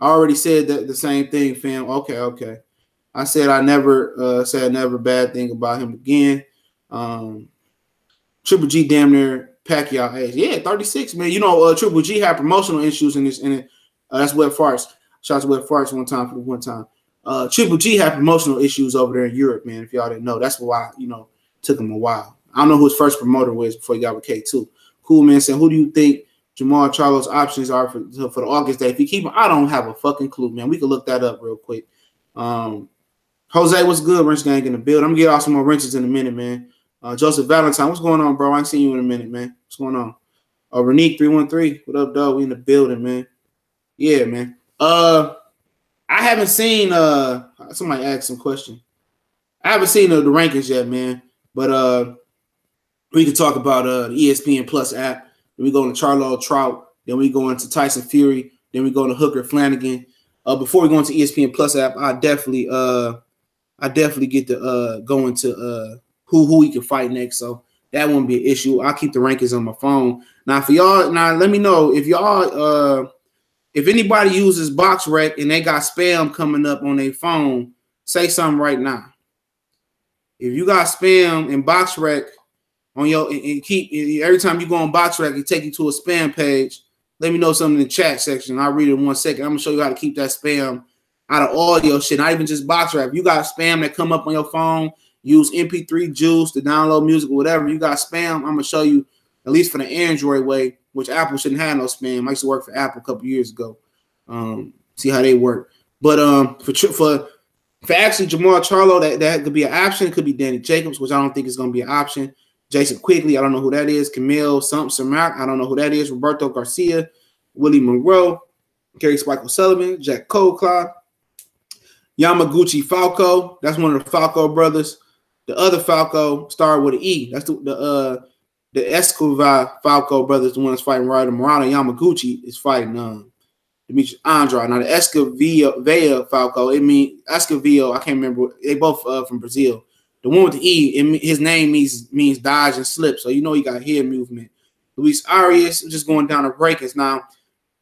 I already said that the same thing, fam. Okay. I said I never said never bad thing about him again. Triple G damn near Pacquiao age. Yeah, 36, man. You know, Triple G had promotional issues in this. That's Web Farts. Shout out to Web Farts one time for the one time. Triple G had promotional issues over there in Europe, man. If y'all didn't know, that's why took him a while. I don't know who his first promoter was before he got with K2. Cool man saying, who do you think Jermall Charlo's options are for the August day? If you keep him, I don't have a fucking clue, man. We can look that up real quick. Jose, what's good? Wrench Gang in the build. I'm gonna get off some more wrenches in a minute, man. Joseph Valentine, what's going on, bro? I ain't seen you in a minute, man. What's going on? Renique 313, what up, dog? We in the building, man. Yeah, man. I haven't seen somebody asked some question. I haven't seen the rankings yet, man. But we can talk about the ESPN Plus app. Then we go into Charlo Trout. Then we go into Tyson Fury. Then we go into Hooker Flanagan. Before we go into ESPN Plus app, I definitely get to go into who we can fight next. So that won't be an issue. I'll keep the rankings on my phone. Now for y'all, let me know if y'all if anybody uses BoxRec and they got spam coming up on their phone, say something right now. If you got spam in BoxRec on your and keep every time you go on BoxRec, it take you to a spam page. Let me know something in the chat section. I'll read it in 1 second. I'm gonna show you how to keep that spam out of all your shit, not even just BoxRec. If you got spam that come up on your phone, use MP3 Juice to download music or whatever. You got spam, I'm gonna show you, at least for the Android way, which Apple shouldn't have no spam. I used to work for Apple a couple years ago. See how they work. But for actually Jermall Charlo, that could be an option. It could be Danny Jacobs, which I don't think is gonna be an option. Jason Quigley, I don't know who that is. Camille Samak, I don't know who that is. Roberto Garcia, Willie Monroe, Gary Spike O'Sullivan, Jack Colclough, Yamaguchi Falco. That's one of the Falco brothers. The other Falco started with an E. That's the Escobar Falco brothers, the one that's fighting Ryder Morano. Yamaguchi is fighting Demetrius Andrade. Now the Escobar Falco, Escobar, I can't remember. They both from Brazil. The one with the E, his name means dodge and slip. So you know he got head movement. Luis Arias, just going down the breakers now.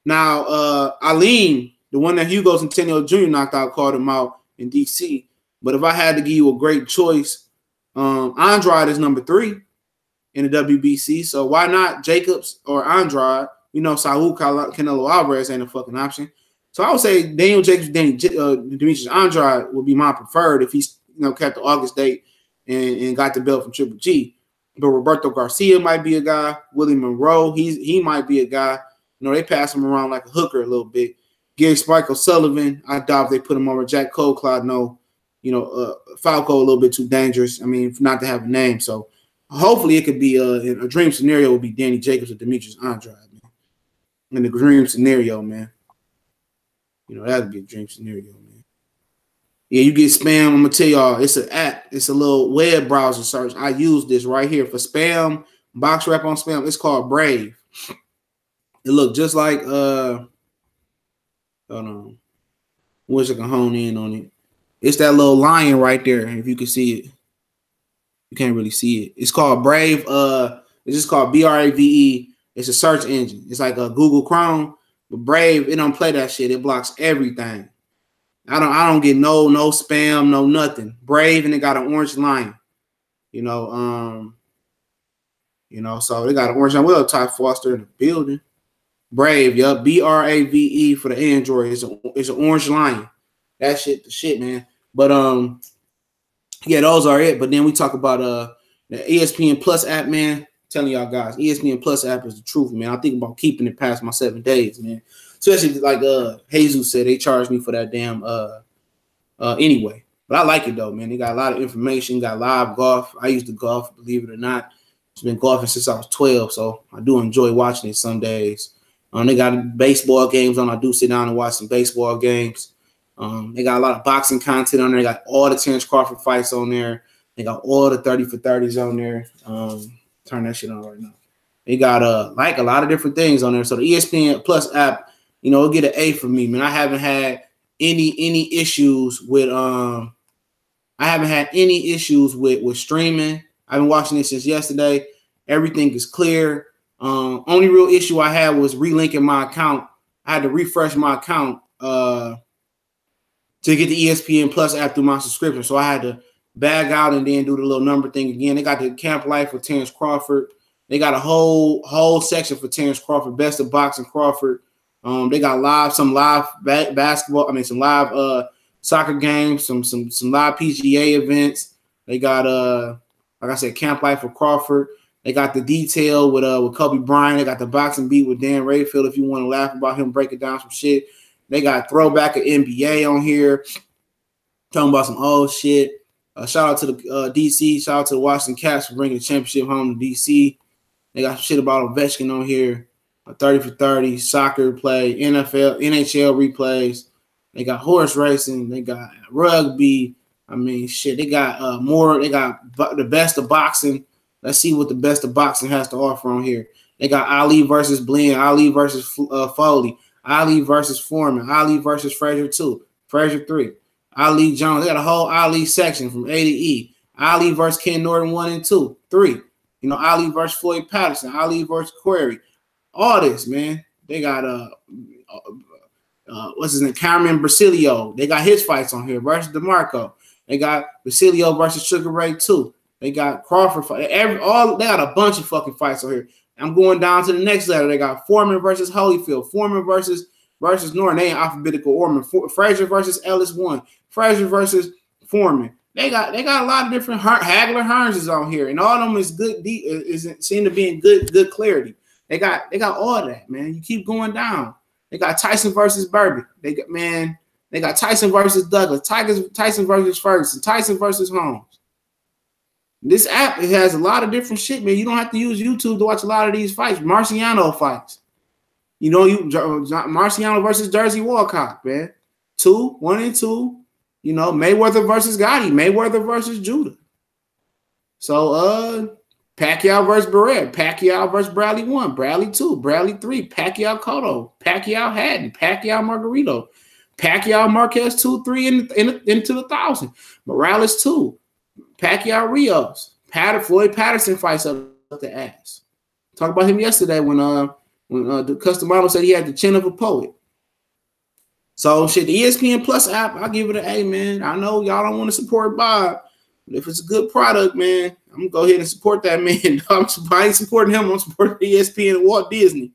Aline, the one that Hugo Centennial Jr. knocked out, called him out in DC. But if I had to give you a great choice, Andrade is number 3 in the WBC. So why not Jacobs or Andrade? You know, Saul Canelo Alvarez ain't a fucking option. So I would say Daniel Jacobs, Demetrius Andrade would be my preferred if he's kept the August date and got the belt from Triple G. But Roberto Garcia might be a guy. Willie Monroe, he might be a guy. They pass him around like a hooker a little bit. Gary Spike O'Sullivan, I doubt if they put him over. Jack Colclough, no. Falco a little bit too dangerous. I mean, not to have a name. So hopefully it could be a dream scenario would be Danny Jacobs or Demetrius Andrade, man. In the dream scenario, man. That would be a dream scenario, man. Yeah, you get spam. I'm gonna tell y'all, it's an app. It's a little web browser search. I use this right here for spam, BoxRec on spam. It's called Brave. It looked just like hold on. Wish I can hone in on it. It's that little lion right there. If you can see it, you can't really see it. It's called Brave. It's just called BRAVE. It's a search engine. It's like a Google Chrome, but Brave, it don't play that shit. It blocks everything. I don't get no spam, no nothing. Brave, and it got an orange lion. So they got an orange lion. What up, Ty Foster in the building? Brave, yup. BRAVE for the Android. It's an orange lion. That shit, the shit, man. But yeah, those are it. But then we talk about the ESPN Plus app, man. I'm telling y'all guys, ESPN Plus app is the truth, man. I think about keeping it past my 7 days, man. Especially like Jesus said, they charged me for that damn anyway. But I like it though, man. They got a lot of information, got live golf. I used to golf, believe it or not. It's been golfing since I was 12, so I do enjoy watching it some days. They got baseball games on. I do sit down and watch some baseball games. They got a lot of boxing content on there. They got all the Terrence Crawford fights on there. They got all the 30 for 30s on there. Turn that shit on right now. They got like a lot of different things on there. So the ESPN Plus app, it'll get an A for me, man. I haven't had any issues with streaming. I've been watching it since yesterday. Everything is clear. Only real issue I had was relinking my account. I had to refresh my account to get the ESPN Plus app through my subscription. So I had to bag out and then do the little number thing again. They got the Camp Life for Terrence Crawford. They got a whole section for Terrence Crawford, Best of Boxing Crawford. They got some live basketball. I mean, some live soccer games, some live PGA events. They got like I said, Camp Life for Crawford. They got the detail with Kobe Bryant. They got the boxing beat with Dan Rayfield if you want to laugh about him breaking down some shit. They got throwback of NBA on here, talking about some old shit. Shout out to the DC. Shout out to the Washington Cats for bringing the championship home to DC. They got some shit about Ovechkin on here. 30 for 30, soccer play, NFL, NHL replays. They got horse racing. They got rugby. I mean, shit. They got more. They got the best of boxing. Let's see what the best of boxing has to offer on here. They got Ali versus Blinn, Ali versus Foley, Ali versus Foreman, Ali versus Frazier 2, Frazier 3, Ali Jones. They got a whole Ali section from A to E. Ali versus Ken Norton 1 and 2, 3. You know, Ali versus Floyd Patterson, Ali versus Query. All this, man. They got what's his name? Cameron Basilio. They got his fights on here versus DeMarco. They got Basilio versus Sugar Ray 2. They got Crawford fight. They got a bunch of fucking fights on here. I'm going down to the next letter. They got Foreman versus Holyfield, Foreman versus Norton. They ain't alphabetical order. Frazier versus Ellis 1, Frazier versus Foreman. They got a lot of different Hagler Hearns is on here, and all of them is good. Seem to be in good clarity. They got all that, man. You keep going down. They got Tyson versus Burby. They got Tyson versus Douglas, Tyson versus Ferguson, Tyson versus Holmes. This app, it has a lot of different shit, man. You don't have to use YouTube to watch a lot of these fights. Marciano fights. You know, Marciano versus Jersey Walcott, man. 1 and 2. You know, Mayweather versus Gotti, Mayweather versus Judah. So Pacquiao versus Barrett, Pacquiao versus Bradley 1, Bradley 2, Bradley 3, Pacquiao Cotto, Pacquiao Hatton, Pacquiao Margarito, Pacquiao Marquez 2-3 into the 1,000, Morales 2. Pacquiao Rios, Floyd Patterson fights up the ass. Talked about him yesterday when the Customano said he had the chin of a poet. So shit, the ESPN Plus app, I'll give it an A, man. I know y'all don't want to support Bob, but if it's a good product, man, I'm gonna go ahead and support that man. I ain't supporting him. I'm supporting ESPN and Walt Disney.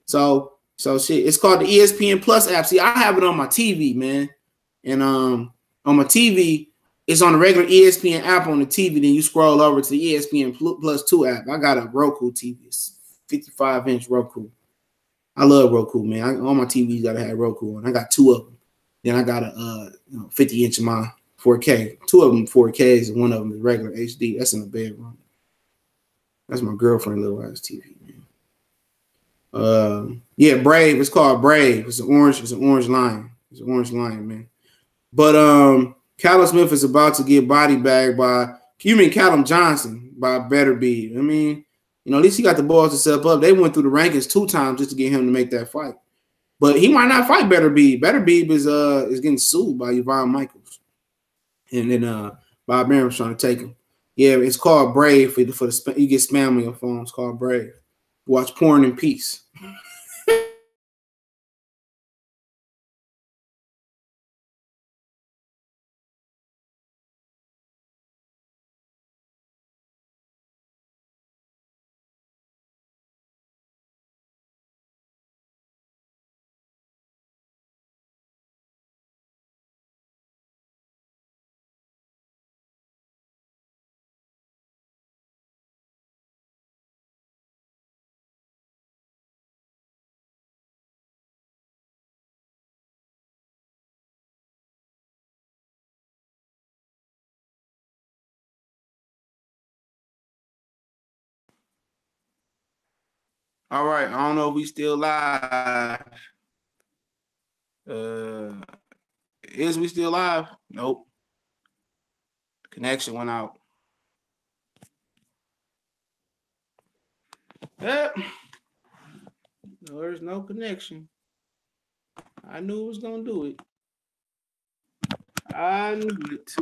So shit, it's called the ESPN Plus app. See, I have it on my TV, man, and on my TV. It's on the regular ESPN app on the TV. Then you scroll over to the ESPN Plus 2 app. I got a Roku TV. It's 55-inch Roku. I love Roku, man. All my TVs gotta have Roku on. I got 2 of them. Then I got a 50-inch of my 4K. 2 of them 4Ks and 1 of them is regular HD. That's in the bedroom. That's my girlfriend little ass TV, man. Yeah, Brave. It's called Brave. It's an orange lion. It's an orange lion, man. But Callum Smith is about to get body bagged by Callum Johnson by Better Beeb. I mean, you know, at least he got the balls to step up. They went through the rankings 2 times just to get him to make that fight. But he might not fight Better Beeb. Better Beeb is getting sued by Yvonne Michaels. And then Bob Merrim's trying to take him. Yeah, it's called Brave for the you get spam on your phone. It's called Brave. Watch porn in peace. All right, I don't know if we still live. Is we still live? Nope. Connection went out. Yep. There's no connection. I knew it was gonna do it. I knew it.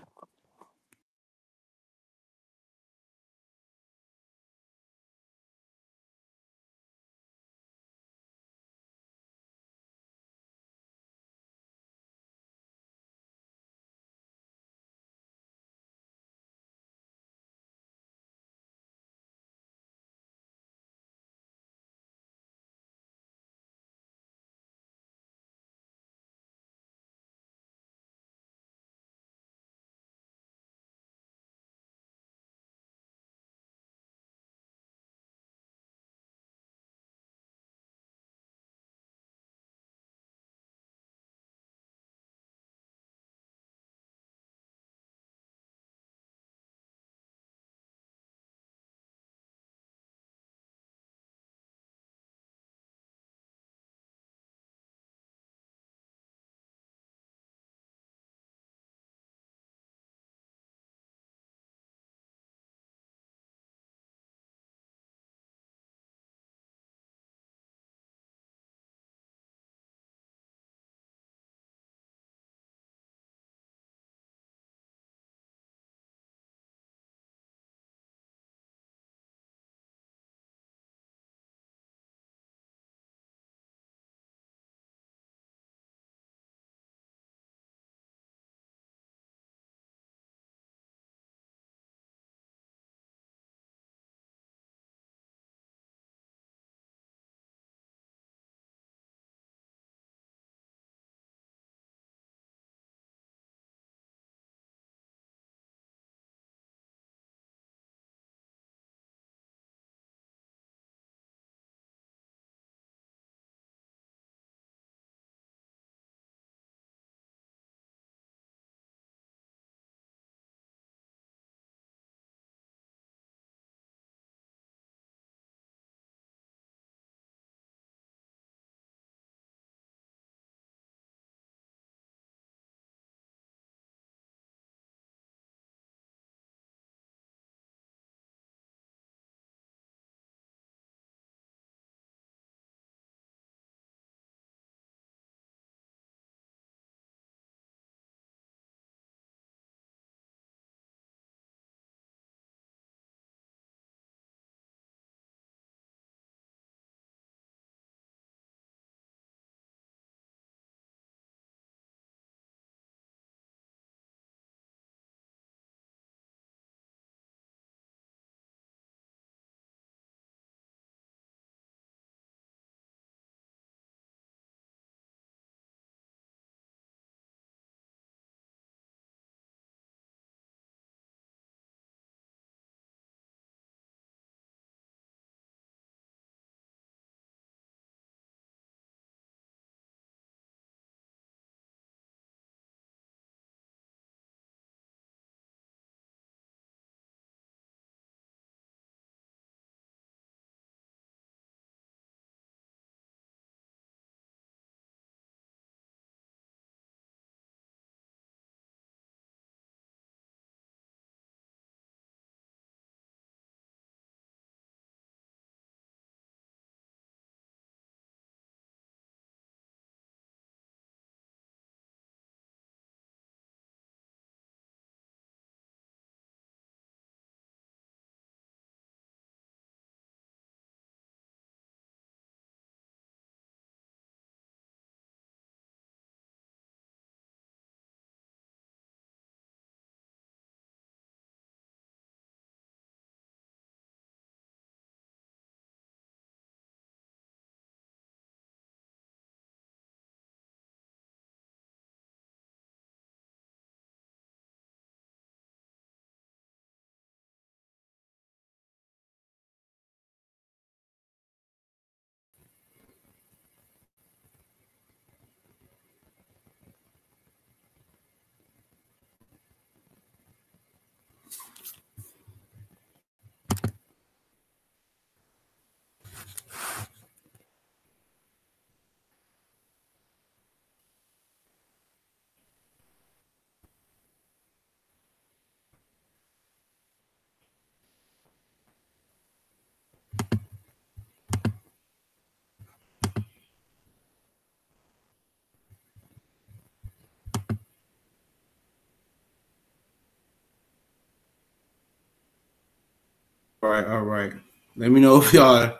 right, all right. Let me know if y'all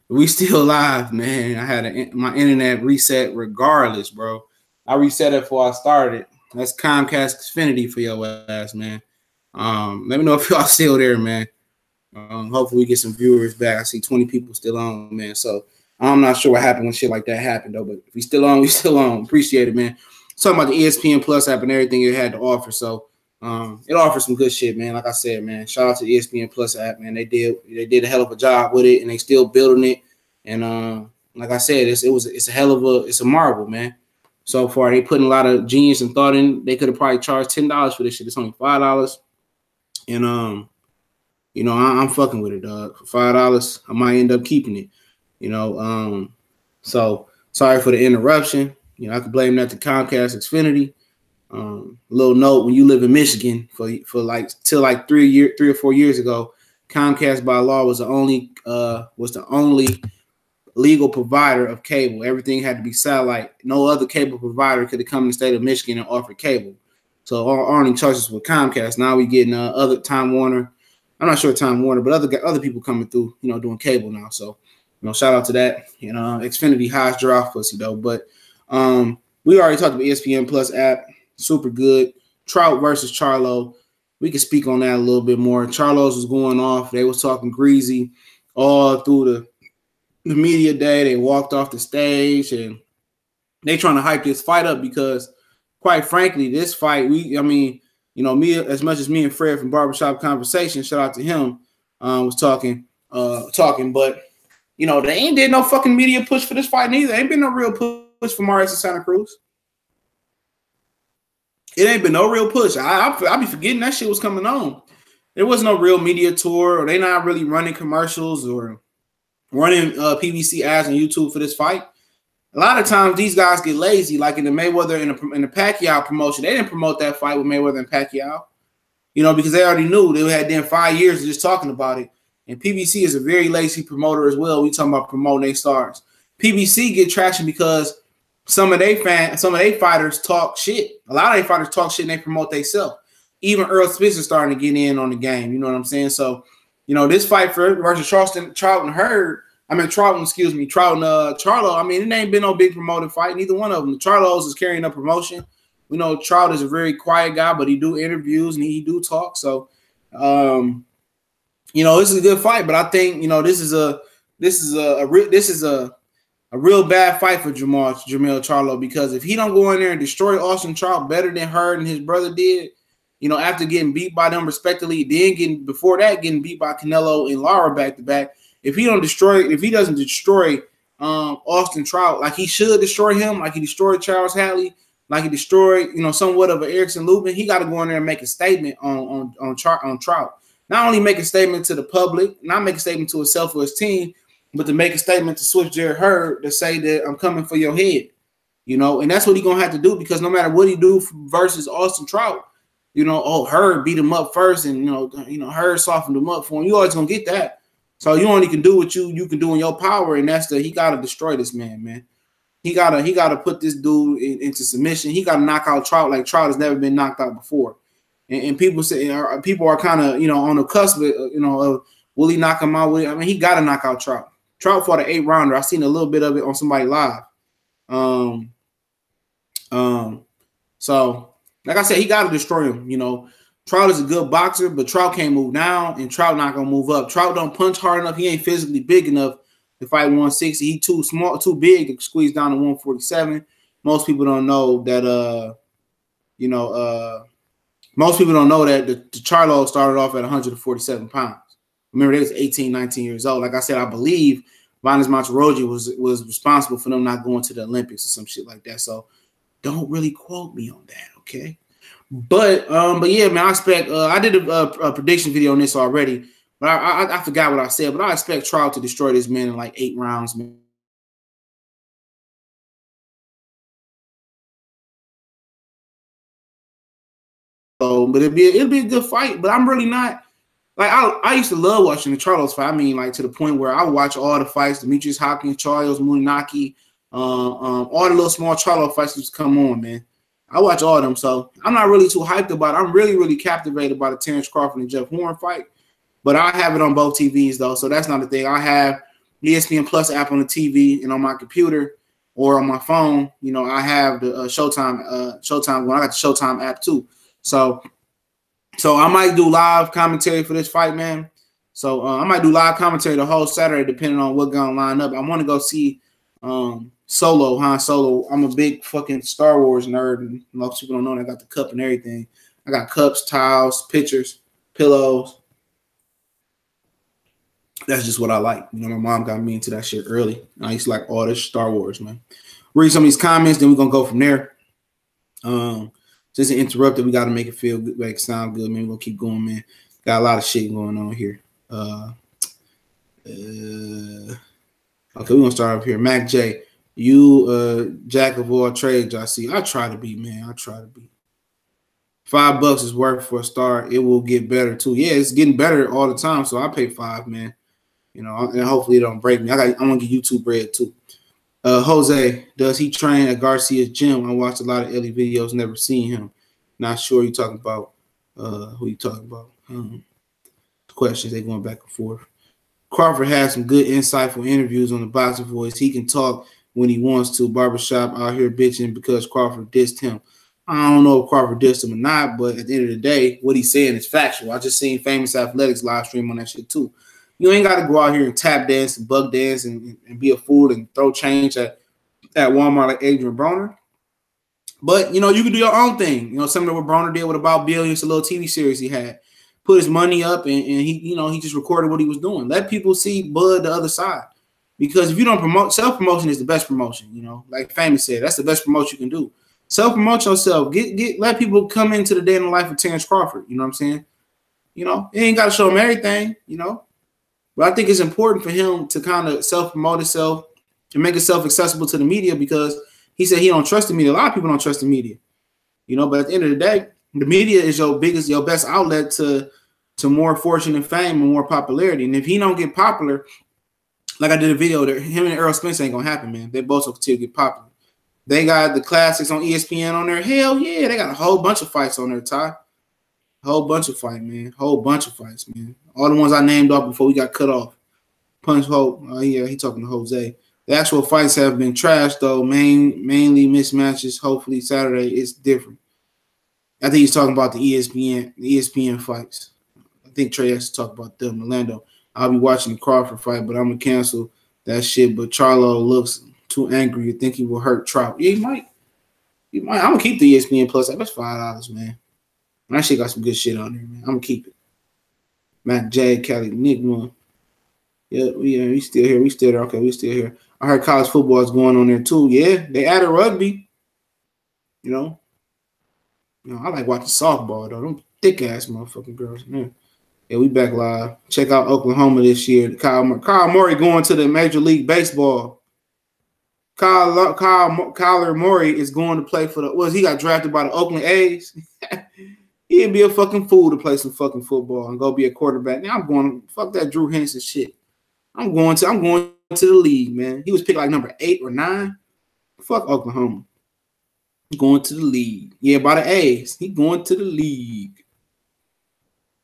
we still live, man. I had my internet reset regardless, bro. I reset it before I started. That's Comcast Xfinity for your ass, man. Let me know if y'all still there, man. Hopefully we get some viewers back. I see 20 people still on, man. So I'm not sure what happened when shit like that happened, though. But if we still on, we still on. Appreciate it, man. Talking about the ESPN Plus app and everything it had to offer. So it offers some good shit, man. Like I said, man, shout out to the ESPN Plus app, man. They did a hell of a job with it, and they still building it. And like I said, it's a hell of it's a marvel, man. So far, they putting a lot of genius and thought in. They could have probably charged $10 for this shit. It's only $5, and you know, I'm fucking with it, dog. For $5, I might end up keeping it. You know, so sorry for the interruption. You know, I could blame that to Comcast Xfinity. Little note: when you live in Michigan for like till like 3 or 4 years ago, Comcast by law was the only legal provider of cable. Everything had to be satellite. No other cable provider could have come in the state of Michigan and offer cable. So our only choices were Comcast. Now we getting other Time Warner. I'm not sure Time Warner, but other people coming through, you know, doing cable now. So, you know, shout out to that. You know, Xfinity highs giraffe pussy though. But we already talked about ESPN Plus app, super good. Trout versus Charlo. We can speak on that a little bit more. Charlo's was going off. They was talking greasy all through the media day. They walked off the stage and they trying to hype this fight up because, quite frankly, this fight, you know, me, as much as me and Fred from Barbershop Conversation, shout out to him, was talking, but, you know, they ain't did no fucking media push for this fight neither. Ain't been no real push for Maurice and Santa Cruz. It ain't been no real push. I be forgetting that shit was coming on. There was no real media tour, or they not really running commercials or running PBC ads on YouTube for this fight. A lot of times these guys get lazy, like in the Mayweather and the Pacquiao promotion. They didn't promote that fight with Mayweather and Pacquiao, you know, because they already knew they had then 5 years of just talking about it. And PBC is a very lazy promoter as well. We talking about promoting their stars. PBC get traction because some of their fighters talk shit. A lot of their fighters talk shit and they promote themselves. Even Earl Spence is starting to get in on the game. You know what I'm saying? So, you know, this fight versus Trout and Charlo. I mean, it ain't been no big promoted fight. Neither one of them. The Charlos is carrying a promotion. We know Trout is a very quiet guy, but he do interviews and he do talk. So, you know, this is a good fight. But I think, you know, this is a real bad fight for Jermall Charlo, because if he don't go in there and destroy Austin Trout better than Hurd and his brother did, you know, after getting beat by them respectively, then getting beat by Canelo and Lara back to back. If he doesn't destroy Austin Trout like he should destroy him, like he destroyed Charles Hadley, like he destroyed, you know, somewhat of an Erickson Lubin, he got to go in there and make a statement on Trout. Not only make a statement to the public, not make a statement to himself or his team, but to make a statement to Swift Jared Hurd to say that I'm coming for your head, you know, and that's what he's gonna have to do, because no matter what he do versus Austin Trout, you know, Hurd beat him up first, and you know, Hurd softened him up for him. You always gonna get that. So you only can do what you can do in your power, and that's he gotta destroy this man. He gotta put this dude into submission. He gotta knock out Trout like Trout has never been knocked out before. And people are kind of, you know, on the cusp of, you know, of will he knock him out? I mean, he gotta knock out Trout. Trout fought an 8-rounder. I seen a little bit of it on somebody live. So like I said, he gotta destroy him. You know, Trout is a good boxer, but Trout can't move down, and Trout not gonna move up. Trout don't punch hard enough. He ain't physically big enough to fight 160. He too small, too big to squeeze down to 147. Most people don't know that. Most people don't know that the Charlo started off at 147 pounds. Remember, they was 18, 19 years old. Like I said, I believe Vanes Monteroji was responsible for them not going to the Olympics or some shit like that. So don't really quote me on that, okay? But yeah, man, I expect I did a prediction video on this already, but I forgot what I said. But I expect Trout to destroy this man in like 8 rounds, man. So, but it'll be a good fight. But I'm really not like I used to love watching the Charlos fight. I mean, like to the point where I would watch all the fights, Demetrius Hopkins, Charlos, Muninaki, all the little small Charlo fights just come on, man. I watch all of them, so I'm not really too hyped about it. I'm really, really captivated by the Terrence Crawford and Jeff Horn fight. But I have it on both TVs though, so that's not a thing. I have the ESPN Plus app on the TV and on my computer or on my phone. You know, I have the Showtime one. I got the Showtime app too. So I might do live commentary for this fight, man. So I might do live commentary the whole Saturday, depending on what gonna line up. I want to go see Han Solo. I'm a big fucking Star Wars nerd, and most people don't know that I got the cup and everything. I got cups, towels, pictures, pillows. That's just what I like. You know, my mom got me into that shit early. I used to like all this Star Wars, man. Read some of these comments, then we're gonna go from there. Since it interrupted, we got to make it feel good, make it sound good, man. We're gonna keep going, man. Got a lot of shit going on here. Okay, we're gonna start up here. Mac J, you jack of all trades, I see. I try to be, man. I try to be. $5 is worth for a star. It will get better too. Yeah, it's getting better all the time. So I pay $5, man. You know, and hopefully it don't break me. I'm gonna get YouTube bread too. Jose, does he train at Garcia's gym? I watched a lot of Ellie videos, never seen him. Not sure you talking about. Who you talking about? Questions, they going back and forth. Crawford has some good, insightful interviews on the Boxing Voice. He can talk when he wants to. Barbershop out here bitching because Crawford dissed him. I don't know if Crawford dissed him or not, but at the end of the day, what he's saying is factual. I just seen Famous Athletics live stream on that shit too. You ain't got to go out here and tap dance and bug dance and be a fool and throw change at Walmart like Adrian Broner. But, you know, you can do your own thing. You know, something that what Broner did with About Billions, a little TV series he had. Put his money up and he, you know, he just recorded what he was doing. Let people see Bud the other side. Because if you don't promote, self-promotion is the best promotion, you know. Like Famous said, that's the best promotion you can do. Self-promote yourself. Let people come into the day in the life of Terrence Crawford. You know what I'm saying? You know, you ain't got to show them everything, you know. But I think it's important for him to kind of self-promote himself and make himself accessible to the media because he said he don't trust the media. A lot of people don't trust the media, you know. But at the end of the day, the media is your best outlet to more fortune and fame and more popularity. And if he don't get popular, like I did a video there, him and Errol Spence ain't gonna happen, man. They both will continue to get popular. They got the classics on ESPN on there. Hell yeah, they got a whole bunch of fights on there, Ty. Whole bunch of fights, man. Whole bunch of fights, man. All the ones I named off before we got cut off. Punch Hope. Oh, yeah, he talking to Jose. The actual fights have been trashed, though. Mainly mismatches. Hopefully Saturday is different. I think he's talking about the ESPN fights. I think Trey has to talk about them. Orlando. I'll be watching the Crawford fight, but I'm going to cancel that shit. But Charlo looks too angry. You think he will hurt Trout. Yeah, he might. I'm going to keep the ESPN Plus. That's $5, man. That shit got some good shit on there, man. I'm going to keep it. Matt J, Cali, Enigma. Yeah, we still here. We still there. Okay, we still here. I heard college football is going on there, too. Yeah, they added rugby. You know, I like watching softball, though. Them thick-ass motherfucking girls, man. Yeah, we back live. Check out Oklahoma this year. Kyler Murray going to the Major League Baseball. Kyler Murray is going to play for he got drafted by the Oakland A's. He'd be a fucking fool to play some fucking football and go be a quarterback. Now I'm going, fuck that Drew Henson shit. I'm going to the league, man. He was picked like number 8 or 9. Fuck Oklahoma. Going to the league. Yeah, by the A's. He going to the league.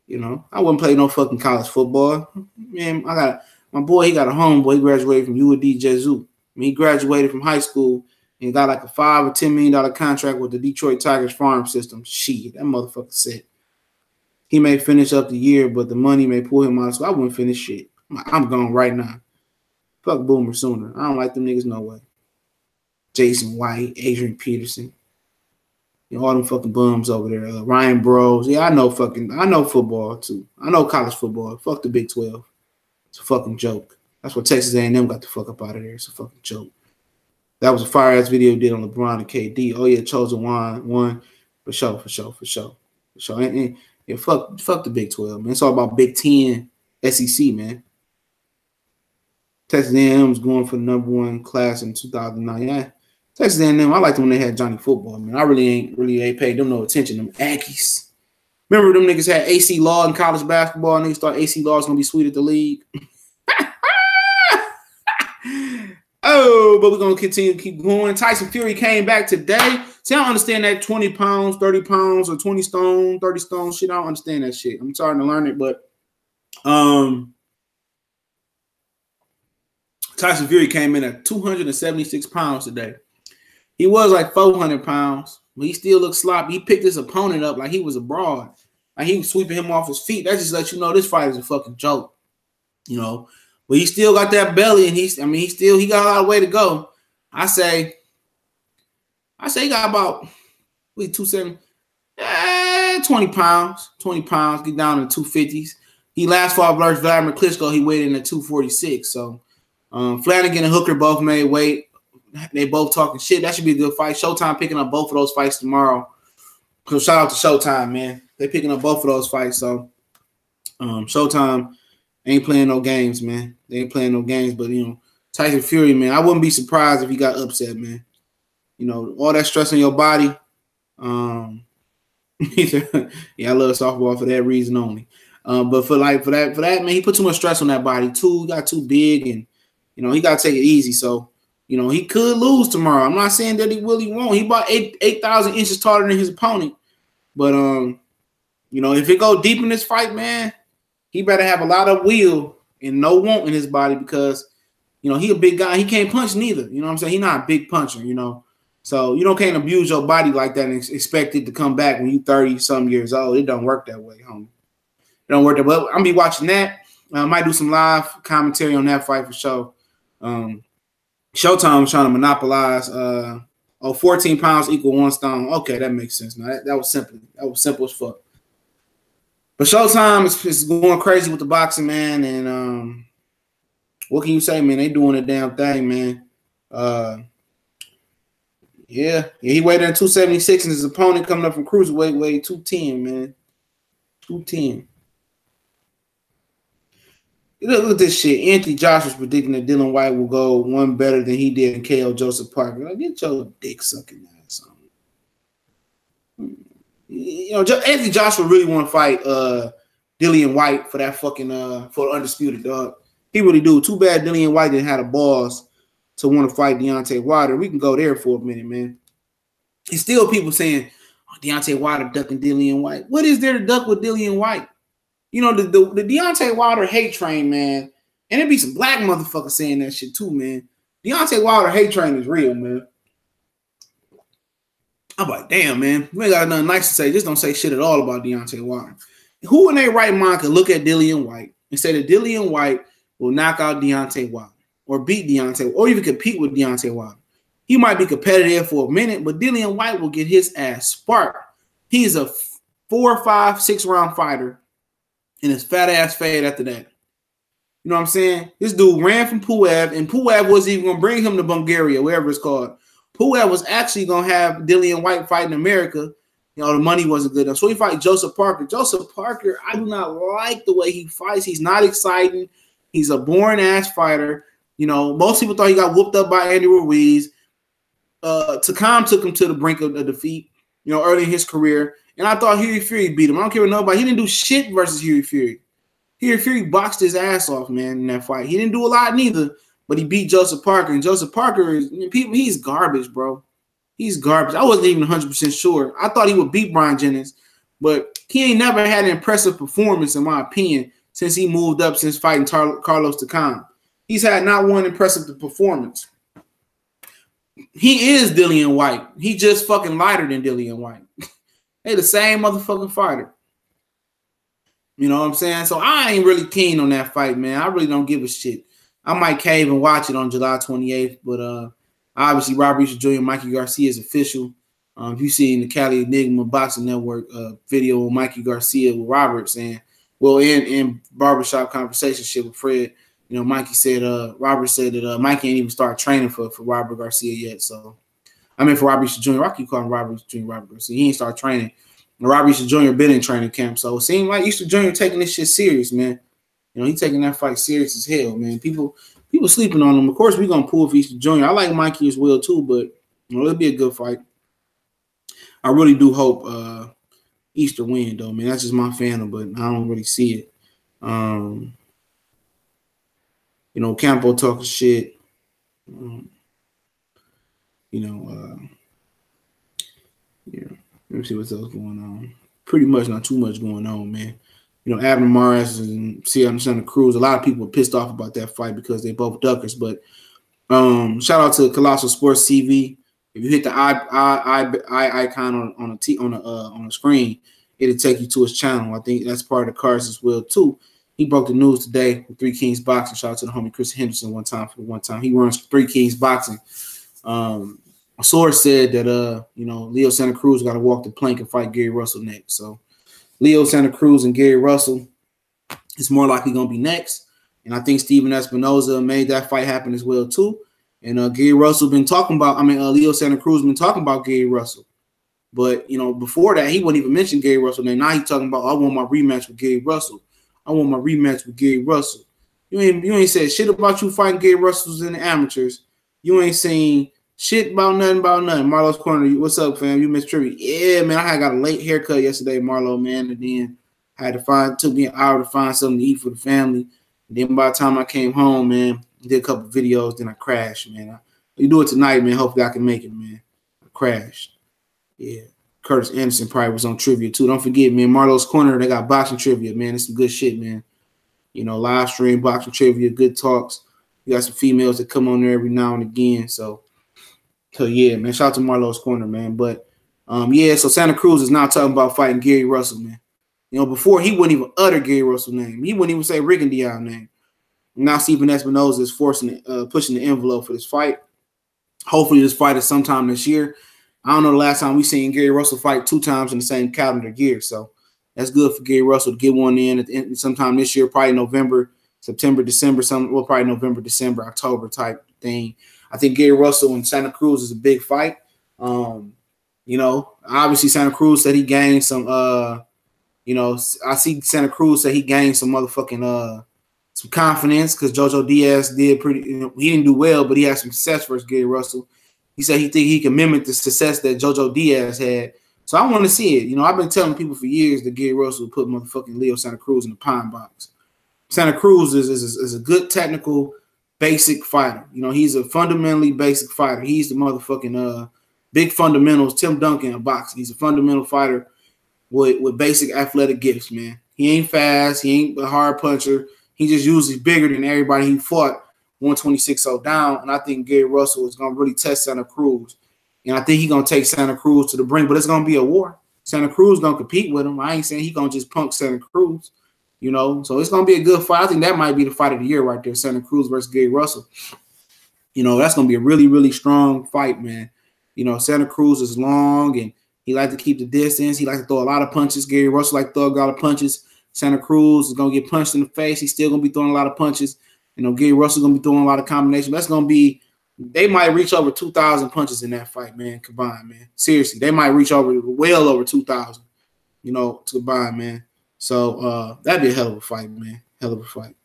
You know, I wouldn't play no fucking college football. Man, my boy, he got a homeboy. He graduated from UAD Jesu. He graduated from high school and got like a $5 or $10 million contract with the Detroit Tigers farm system. Shit, that motherfucker said he may finish up the year, but the money may pull him out. So I wouldn't finish shit. I'm gone right now. Fuck Boomer Sooner. I don't like them niggas no way. Jason White, Adrian Peterson. You know, all them fucking bums over there. Ryan Bros. Yeah, I know football too. I know college football. Fuck the Big 12. It's a fucking joke. That's what Texas A&M got the fuck up out of there. It's a fucking joke. That was a fire-ass video we did on LeBron and KD. Oh, yeah, Chosen won. For sure. And fuck the Big 12, man. It's all about Big 10 SEC, man. Texas A&M was going for the #1 class in 2009. Yeah. Texas A&M, I liked them when they had Johnny Football, man. I really ain't paid them no attention, them Aggies. Remember them niggas had AC Law in college basketball, and niggas thought AC Law was going to be sweet at the league? Oh, but we're going to continue to keep going. Tyson Fury came back today. See, I don't understand that 20 pounds, 30 pounds, or 20 stone, 30 stone shit. I don't understand that shit. I'm starting to learn it, but Tyson Fury came in at 276 pounds today. He was like 400 pounds, but he still looked sloppy. He picked his opponent up like he was a broad. Like he was sweeping him off his feet. That just lets you know this fight is a fucking joke, you know. But he still got that belly, and he got a lot of way to go. I say he got about 270, 20 pounds, get down to 250s. He last fought versus Vladimir Klitschko, he weighed in at 246. So Flanagan and Hooker both made weight. They both talking shit. That should be a good fight. Showtime picking up both of those fights tomorrow. So shout out to Showtime, man. They picking up both of those fights. So Showtime ain't playing no games, man. They ain't playing no games. But, you know, Tyson Fury, man, I wouldn't be surprised if he got upset, man. You know, all that stress on your body. Yeah, I love softball for that reason only. But for that, man, he put too much stress on that body. He got too big, and you know he got to take it easy. So you know he could lose tomorrow. I'm not saying that he won't. He about 8,000 inches taller than his opponent. But you know if it go deep in this fight, man, he better have a lot of will and no want in his body because you know he a big guy. He can't punch neither. You know what I'm saying? He's not a big puncher. You know. So you can't abuse your body like that and expect it to come back when you 30-some years old. It don't work that way, homie. It don't work that way. I'm gonna be watching that. I might do some live commentary on that fight for sure. Showtime was trying to monopolize. 14 pounds equal 1 stone. Okay, that makes sense. Now that was simple. That was simple as fuck. But Showtime is going crazy with the boxing, man. And what can you say, man? They doing a damn thing, man. Yeah, he weighed in 276, and his opponent coming up from cruiserweight weighed 210, man. 210. Look at this shit. Anthony Joshua's predicting that Dylan White will go one better than he did in KO Joseph Parker. Like, get your dick sucking ass on. You know, Anthony Joshua really want to fight Dillian White for that fucking for the undisputed dog. He really do. Too bad Dillian White didn't have the balls to want to fight Deontay Wilder. We can go there for a minute, man. It's still people saying, oh, Deontay Wilder ducking Dillian White. What is there to duck with Dillian White? You know, the Deontay Wilder hate train, man. And there be some black motherfuckers saying that shit too, man. Deontay Wilder hate train is real, man. I'm like, damn, man. You ain't got nothing nice to say. Just don't say shit at all about Deontay Wilder. Who in their right mind can look at Dillian White and say that Dillian White will knock out Deontay Wilder or beat Deontay or even compete with Deontay Wilder? He might be competitive for a minute, but Dillian White will get his ass sparked. He is a 4, 5, 6 round fighter, and his fat ass fade after that. You know what I'm saying? This dude ran from Puev, and Puev wasn't even going to bring him to Bulgaria, wherever it's called. Puev was actually going to have Dillian White fight in America. You know, the money wasn't good enough. So he fight Joseph Parker. Joseph Parker, I do not like the way he fights. He's not exciting. He's a boring-ass fighter. You know, most people thought he got whooped up by Andy Ruiz. Takam took him to the brink of the defeat, you know, early in his career. And I thought Hughie Fury beat him. I don't care what nobody. He didn't do shit versus Hughie Fury. Hughie Fury boxed his ass off, man, in that fight. He didn't do a lot neither, but he beat Joseph Parker. And Joseph Parker is he's garbage, bro. He's garbage. I wasn't even 100% sure. I thought he would beat Brian Jennings, but he ain't never had an impressive performance, in my opinion, since he moved up since fighting Carlos Takam. He's had not one impressive performance. He is Dillian White. He just fucking lighter than Dillian White. They the same motherfucking fighter. You know what I'm saying? So I ain't really keen on that fight, man. I really don't give a shit. I might cave and watch it on July 28th, but obviously Robert Easter Jr. and Mikey Garcia is official. If you see in the Cali Enigma Boxing Network video of Mikey Garcia with Robert saying, well, in barbershop conversation shit with Fred, you know, Mikey said, Robert said that Mikey ain't even started training for Robert Garcia yet. So, I mean, for Robert Easter Jr., I keep calling Robert Easter Jr. Robert Garcia. He ain't started training. And Robert Easter Jr. been in training camp. So, it seemed like Easter Jr. taking this shit serious, man. You know, he taking that fight serious as hell, man. People sleeping on him. Of course, we're going to pull for Easter Jr. I like Mikey as well, too, but you know, it'll be a good fight. I really do hope Easter win, though, man. That's just my fandom, but I don't really see it. You know, Campo talking shit. Yeah. Let me see what's else going on. Pretty much not too much going on, man. Abner Mares and Santa Cruz. A lot of people are pissed off about that fight because they both duckers. But shout out to Colossal Sports TV. If you hit the eye icon on the screen, it'll take you to his channel. I think that's part of the cards as well too. He broke the news today with Three Kings Boxing. Shout out to the homie Chris Henderson one time. He runs Three Kings Boxing. A source said that Leo Santa Cruz got to walk the plank and fight Gary Russell next. So Leo Santa Cruz and Gary Russell is more likely going to be next. And I think Steven Espinoza made that fight happen as well too. And Gary Russell been talking about, Leo Santa Cruz been talking about Gary Russell. But, before that, he wouldn't even mention Gary Russell. Now he's talking about, I want my rematch with Gary Russell. I want my rematch with Gary Russell. You ain't said shit about you fighting Gary Russells in the amateurs. You ain't saying shit about nothing. Marlo's Corner, what's up, fam? You missed trivia. Yeah, man, I got a late haircut yesterday, Marlo, man. And then I had to took me an hour to find something to eat for the family. And then by the time I came home, man, did a couple videos, then I crashed, man. You do it tonight, man. Hopefully I can make it, man. I crashed. Yeah. Curtis Anderson probably was on trivia too. Don't forget, man, Marlo's Corner, they got boxing trivia, man. It's some good shit, man. Live stream boxing trivia, good talks. You got some females that come on there every now and again. So yeah, man. Shout out to Marlo's Corner, man. But so Santa Cruz is now talking about fighting Gary Russell, man. Before he wouldn't even utter Gary Russell's name. He wouldn't even say Rigondeaux's name. Now Steven Espinoza is pushing the envelope for this fight. Hopefully this fight is sometime this year. I don't know the last time we seen Gary Russell fight 2 times in the same calendar year. So that's good for Gary Russell to get one in at the end, sometime this year, probably November, September, December, probably November, December, October type thing. I think Gary Russell and Santa Cruz is a big fight. Obviously Santa Cruz said he gained some I see Santa Cruz say he gained some motherfucking some confidence because JoJo Diaz did pretty, he didn't do well, but he had some success versus Gary Russell. He said he think he can mimic the success that JoJo Diaz had. So I want to see it. I've been telling people for years that Gary Russell put motherfucking Leo Santa Cruz in the pine box. Santa Cruz is a good technical, basic fighter. He's a fundamentally basic fighter. He's the motherfucking big fundamentals. Tim Duncan in boxing. He's a fundamental fighter with basic athletic gifts, man. He ain't fast. He ain't a hard puncher. He just usually bigger than everybody he fought. 126-0 down, and I think Gary Russell is going to really test Santa Cruz. And I think he's going to take Santa Cruz to the brink, but it's going to be a war. Santa Cruz going to compete with him. I ain't saying he's going to just punk Santa Cruz, So it's going to be a good fight. I think that might be the fight of the year right there, Santa Cruz versus Gary Russell. That's going to be a really, really strong fight, man. Santa Cruz is long, and he like to keep the distance. He like to throw a lot of punches. Gary Russell like to throw a lot of punches. Santa Cruz is going to get punched in the face. He's still going to be throwing a lot of punches. Gary Russell's going to be throwing a lot of combinations. That's going to be – they might reach over 2,000 punches in that fight, man, combined, man. Seriously, they might reach well over 2,000, combined, man. So that'd be a hell of a fight, man. Hell of a fight.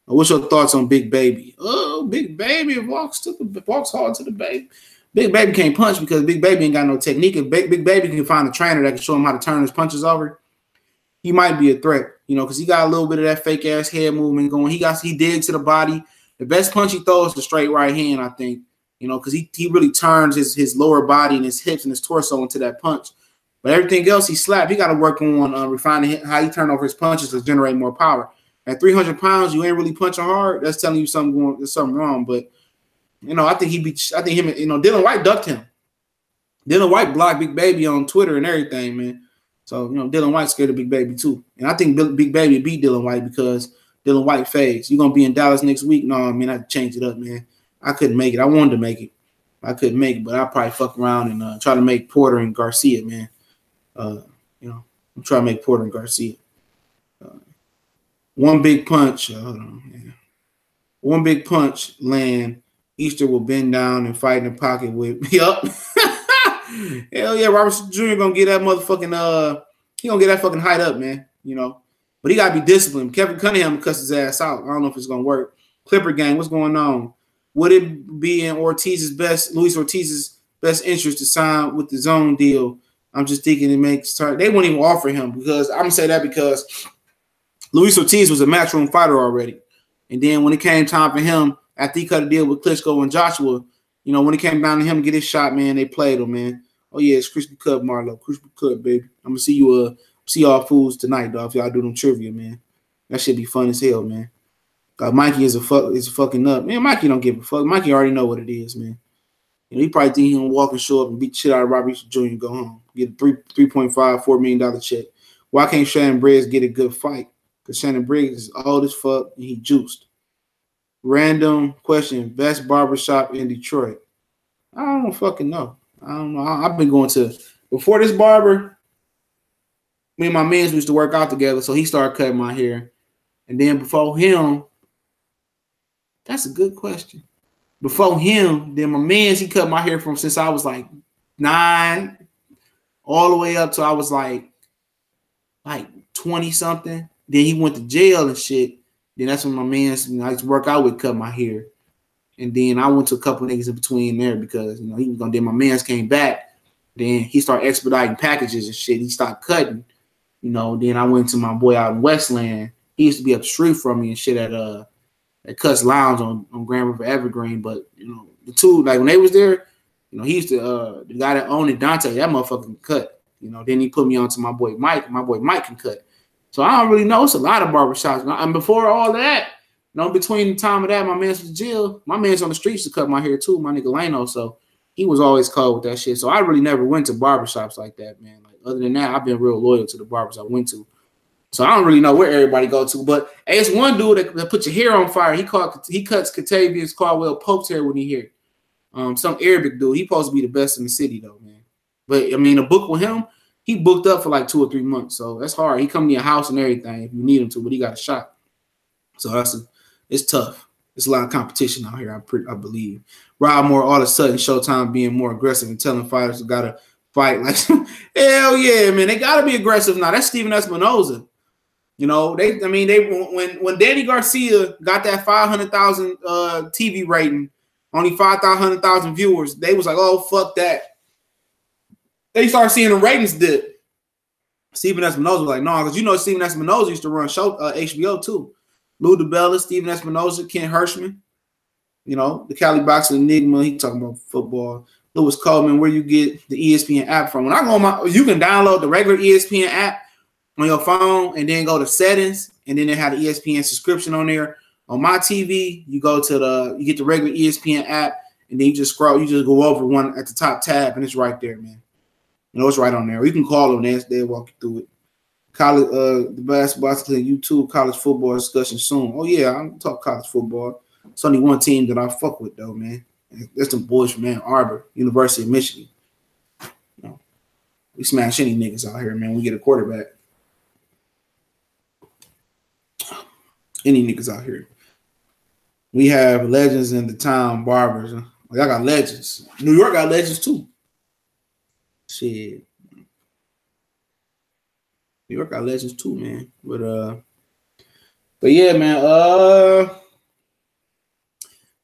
What's your thoughts on Big Baby? Oh, Big Baby walks hard to the baby. Big Baby can't punch because Big Baby ain't got no technique. If Big Baby can find a trainer that can show him how to turn his punches over, he might be a threat, because he got a little bit of that fake ass head movement going. He digs to the body. The best punch he throws is the straight right hand, I think, because he really turns his lower body and his hips and his torso into that punch. But everything else he slapped, he got to work on refining how he turn over his punches to generate more power. At 300 pounds, you ain't really punching hard. That's telling you there's something wrong. But I think Dylan White ducked him. Dylan White blocked Big Baby on Twitter and everything, man. So, Dylan White's scared of Big Baby too. And I think Big Baby beat Dylan White because Dylan White fades. You're going to be in Dallas next week? No, I had to change it up, man. I couldn't make it. I wanted to make it. I couldn't make it, but I'll probably fuck around and try to make Porter and Garcia, man. I'm trying to make Porter and Garcia. One big punch. One big punch land. Easter will bend down and fight in the pocket with. Yup. Hell yeah, Robert Jr. gonna get that motherfucking he gonna get that fucking height up, man. But he gotta be disciplined. Kevin Cunningham cuss his ass out. I don't know if it's gonna work. Clipper gang, what's going on? Would it be in Luis Ortiz's best interest to sign with the zone deal? I'm just thinking it makes start. They won't even offer him because I'm gonna say that because Luis Ortiz was a matchroom fighter already, and then when it came time for him after he cut a deal with Klitschko and Joshua. When it came down to him to get his shot, man, they played him, man. Oh yeah, it's crispy cut, Marlo. Crispy cut, baby. I'm gonna see you see y'all fools tonight, though. If y'all do them trivia, man, that should be fun as hell, man. Mikey is fucking up, man. Mikey don't give a fuck. Mikey already know what it is, man. You know, he probably think he gonna walk and show up and beat the shit out of Robert Jr. and go home, get a $3.5-4 million check. Why can't Shannon Briggs get a good fight? Because Shannon Briggs is old as fuck and he juiced. Random question: best barbershop in Detroit? I don't fucking know. I don't know. I've been going to before this barber. Me and my man used to work out together, so he started cutting my hair, and then before him. That's a good question. Before him, then my man's he cut my hair from since I was like 9 all the way up to I was like 20 something. Then he went to jail and shit. Then that's when my man's I used to work out with cut my hair. And then I went to a couple niggas in between there because he was gonna. Then my man's came back. Then he started expediting packages and shit. He stopped cutting. Then I went to my boy out in Westland. He used to be up the street from me and shit at Cuts Lounge on Grand River Evergreen. But the two, like when they was there, he used to the guy that owned it, Dante, that motherfucker can cut. Then he put me on to my boy Mike. My boy Mike can cut. So I don't really know. It's a lot of barbershops. And before all that, between the time of that, my man's was jail. My man's on the streets to cut my hair too, my nigga Lano. So he was always cold with that shit. So I really never went to barbershops like that, man. Like other than that, I've been real loyal to the barbers I went to. So I don't really know where everybody go to, but hey, it's one dude that put your hair on fire. He cuts Catavius Caldwell Pope's hair when he here. Some Arabic dude. He supposed to be the best in the city though, man. But I mean, a book with him, he booked up for like 2 or 3 months, so that's hard. He come to your house and everything if you need him to, but he got a shot. So it's tough. There's a lot of competition out here, I believe. Rob Moore all of a sudden Showtime being more aggressive and telling fighters who gotta fight like hell yeah, man. They gotta be aggressive now. That's Steven Espinoza. When Danny Garcia got that 500,000 TV rating, only 500,000 viewers, they was like, oh, fuck that. They started seeing the ratings dip. Steven Espinoza was like, no, because Steven Espinoza used to run HBO too. Lou DiBella, Steven Espinoza, Ken Hirschman, the Cali Boxing Enigma, he talking about football. Lewis Coleman, where you get the ESPN app from. When I go on you can download the regular ESPN app on your phone and then go to settings and then they have the ESPN subscription on there. On my TV, you get the regular ESPN app and then you just scroll, you just go over one at the top tab and it's right there, man. It's right on there. You can call them, they'll walk you through it. College, the basketball on YouTube, college football discussion soon. Oh yeah, I'm talk college football. It's only one team that I fuck with though, man. That's the boys from Ann Arbor, University of Michigan. We smash any niggas out here, man. We get a quarterback. Any niggas out here. We have legends in the town, barbers. Like I got legends. New York got legends too. Shit. New York got legends too, man. But yeah, man.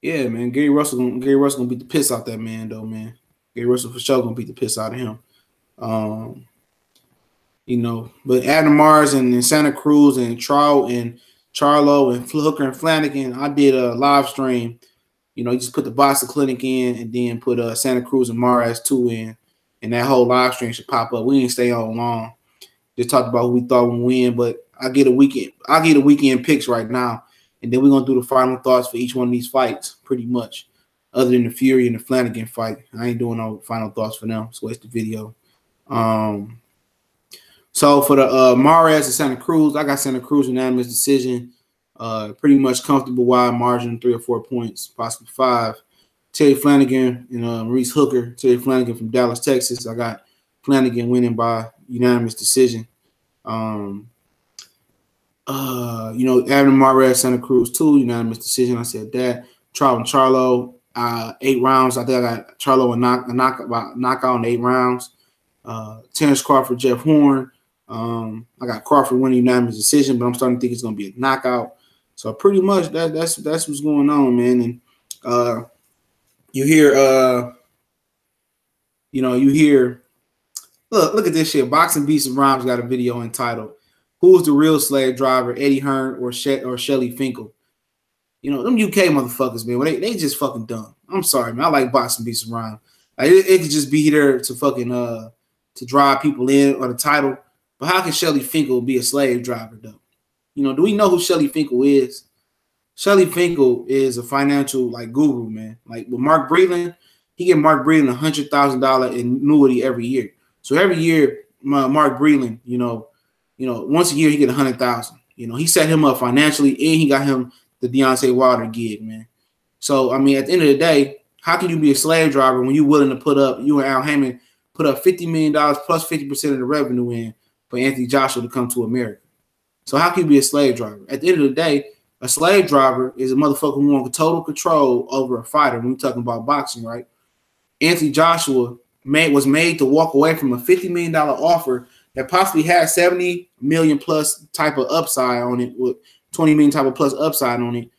Yeah, man. Gary Russell gonna beat the piss out that man, though, man. Gary Russell for sure gonna beat the piss out of him. But Adam Mars and Santa Cruz and Trout and Charlo and Hooker and Flanagan, I did a live stream. You just put the Boston Clinic in and then put Santa Cruz and Mars 2 in, and that whole live stream should pop up. We didn't stay on long. Just talked about who we thought would win, but I'll get a weekend picks right now, and then we're gonna do the final thoughts for each one of these fights, pretty much. Other than the Fury and the Flanagan fight, I ain't doing no final thoughts for them. So waste the video. So for the Mares and Santa Cruz, I got Santa Cruz unanimous decision. Pretty much comfortable wide margin, 3 or 4 points, possibly 5. Terry Flanagan and Maurice Hooker. Terry Flanagan from Dallas, Texas. I got Flanagan winning by unanimous decision. Adam Mares, Santa Cruz 2, unanimous decision. I said that. Trout and Charlo, 8 rounds. I think I got Charlo a knockout in 8 rounds. Terrence Crawford, Jeff Horn. I got Crawford winning unanimous decision, but I'm starting to think it's gonna be a knockout. So pretty much that's what's going on, man. And you hear look at this shit. Boxing Beats and Rhymes got a video entitled "Who's the Real Slave Driver, Eddie Hearn or Shelly Finkel?" Them UK motherfuckers, man. They just fucking dumb. I'm sorry, man. I like Boxing Beats and Rhymes. Like, it could just be there to fucking to drive people in on the title. But how can Shelly Finkel be a slave driver, though? You know, do we know who Shelly Finkel is? Shelly Finkel is a financial like guru, man. Like with Mark Breland, he get Mark Breland $100,000 in annuity every year. So every year, Mark Breland, once a year he get 100,000. You know, he set him up financially, and he got him the Deontay Wilder gig, man. So I mean, at the end of the day, how can you be a slave driver when you're willing to put up? You and Al Haymon put up $50 million plus 50% of the revenue in for Anthony Joshua to come to America. So how can you be a slave driver? At the end of the day, a slave driver is a motherfucker who wants total control over a fighter. When we're talking about boxing, right? Anthony Joshua was made to walk away from a $50 million offer that possibly had 70 million plus type of upside on it, with 20 million type of plus upside on it.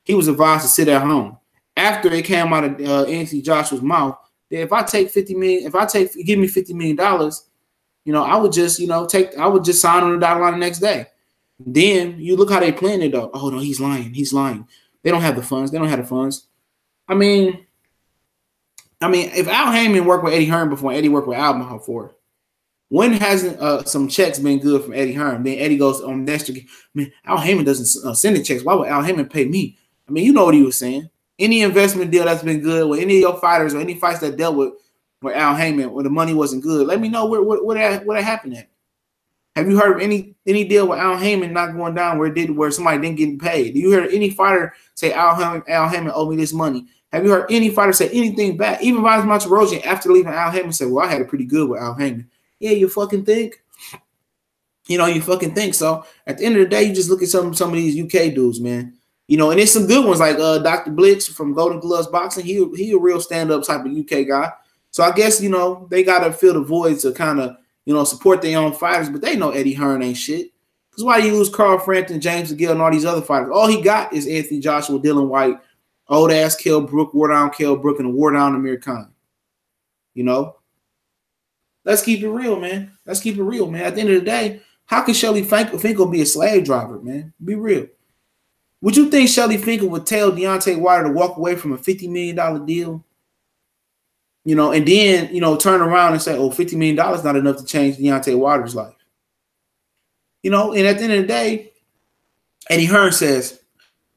He was advised to sit at home. After it came out of Anthony Joshua's mouth, that if I take 50 million, give me $50 million, I would just, I would just sign on the dotted line the next day. Then you look how they planned it though. Oh no, he's lying. He's lying. They don't have the funds. I mean, if Al Haymon worked with Eddie Hearn before, Eddie worked with Al before, when hasn't some checks been good from Eddie Hearn? Then Eddie goes on next year. Man, Al Haymon doesn't send the checks. Why would Al Haymon pay me? I mean, you know what he was saying. Any investment deal that's been good with any of your fighters or any fights that dealt with Al Haymon where the money wasn't good, let me know what happened at. Have you heard of any deal with Al Haymon not going down where somebody didn't get paid? Do you hear any fighter say Al Haymon owe me this money? Have you heard any fighter say anything back? Even Ronald Monterosian, after leaving Al Haymon, said, "Well, I had it pretty good with Al Haymon." Yeah, you fucking think? You fucking think. So at the end of the day, you just look at some of these UK dudes, man. And there's some good ones like Dr. Blix from Golden Gloves Boxing. He a real stand-up type of UK guy. So I guess they gotta fill the void to kind of support their own fighters, but they know Eddie Hearn ain't shit. Because why do you lose Carl Frampton, James DeGill, and all these other fighters? All he got is Anthony Joshua, Dylan White, old ass Kell Brook, war down Kell Brook, and a war down Amir Khan. Let's keep it real, man. At the end of the day, how can Shelly Finkel be a slave driver, man? Be real. Would you think Shelly Finkel would tell Deontay Wilder to walk away from a $50 million deal? And then, turn around and say, oh, $50 million is not enough to change Deontay Wilder's life. And at the end of the day, Eddie Hearn says,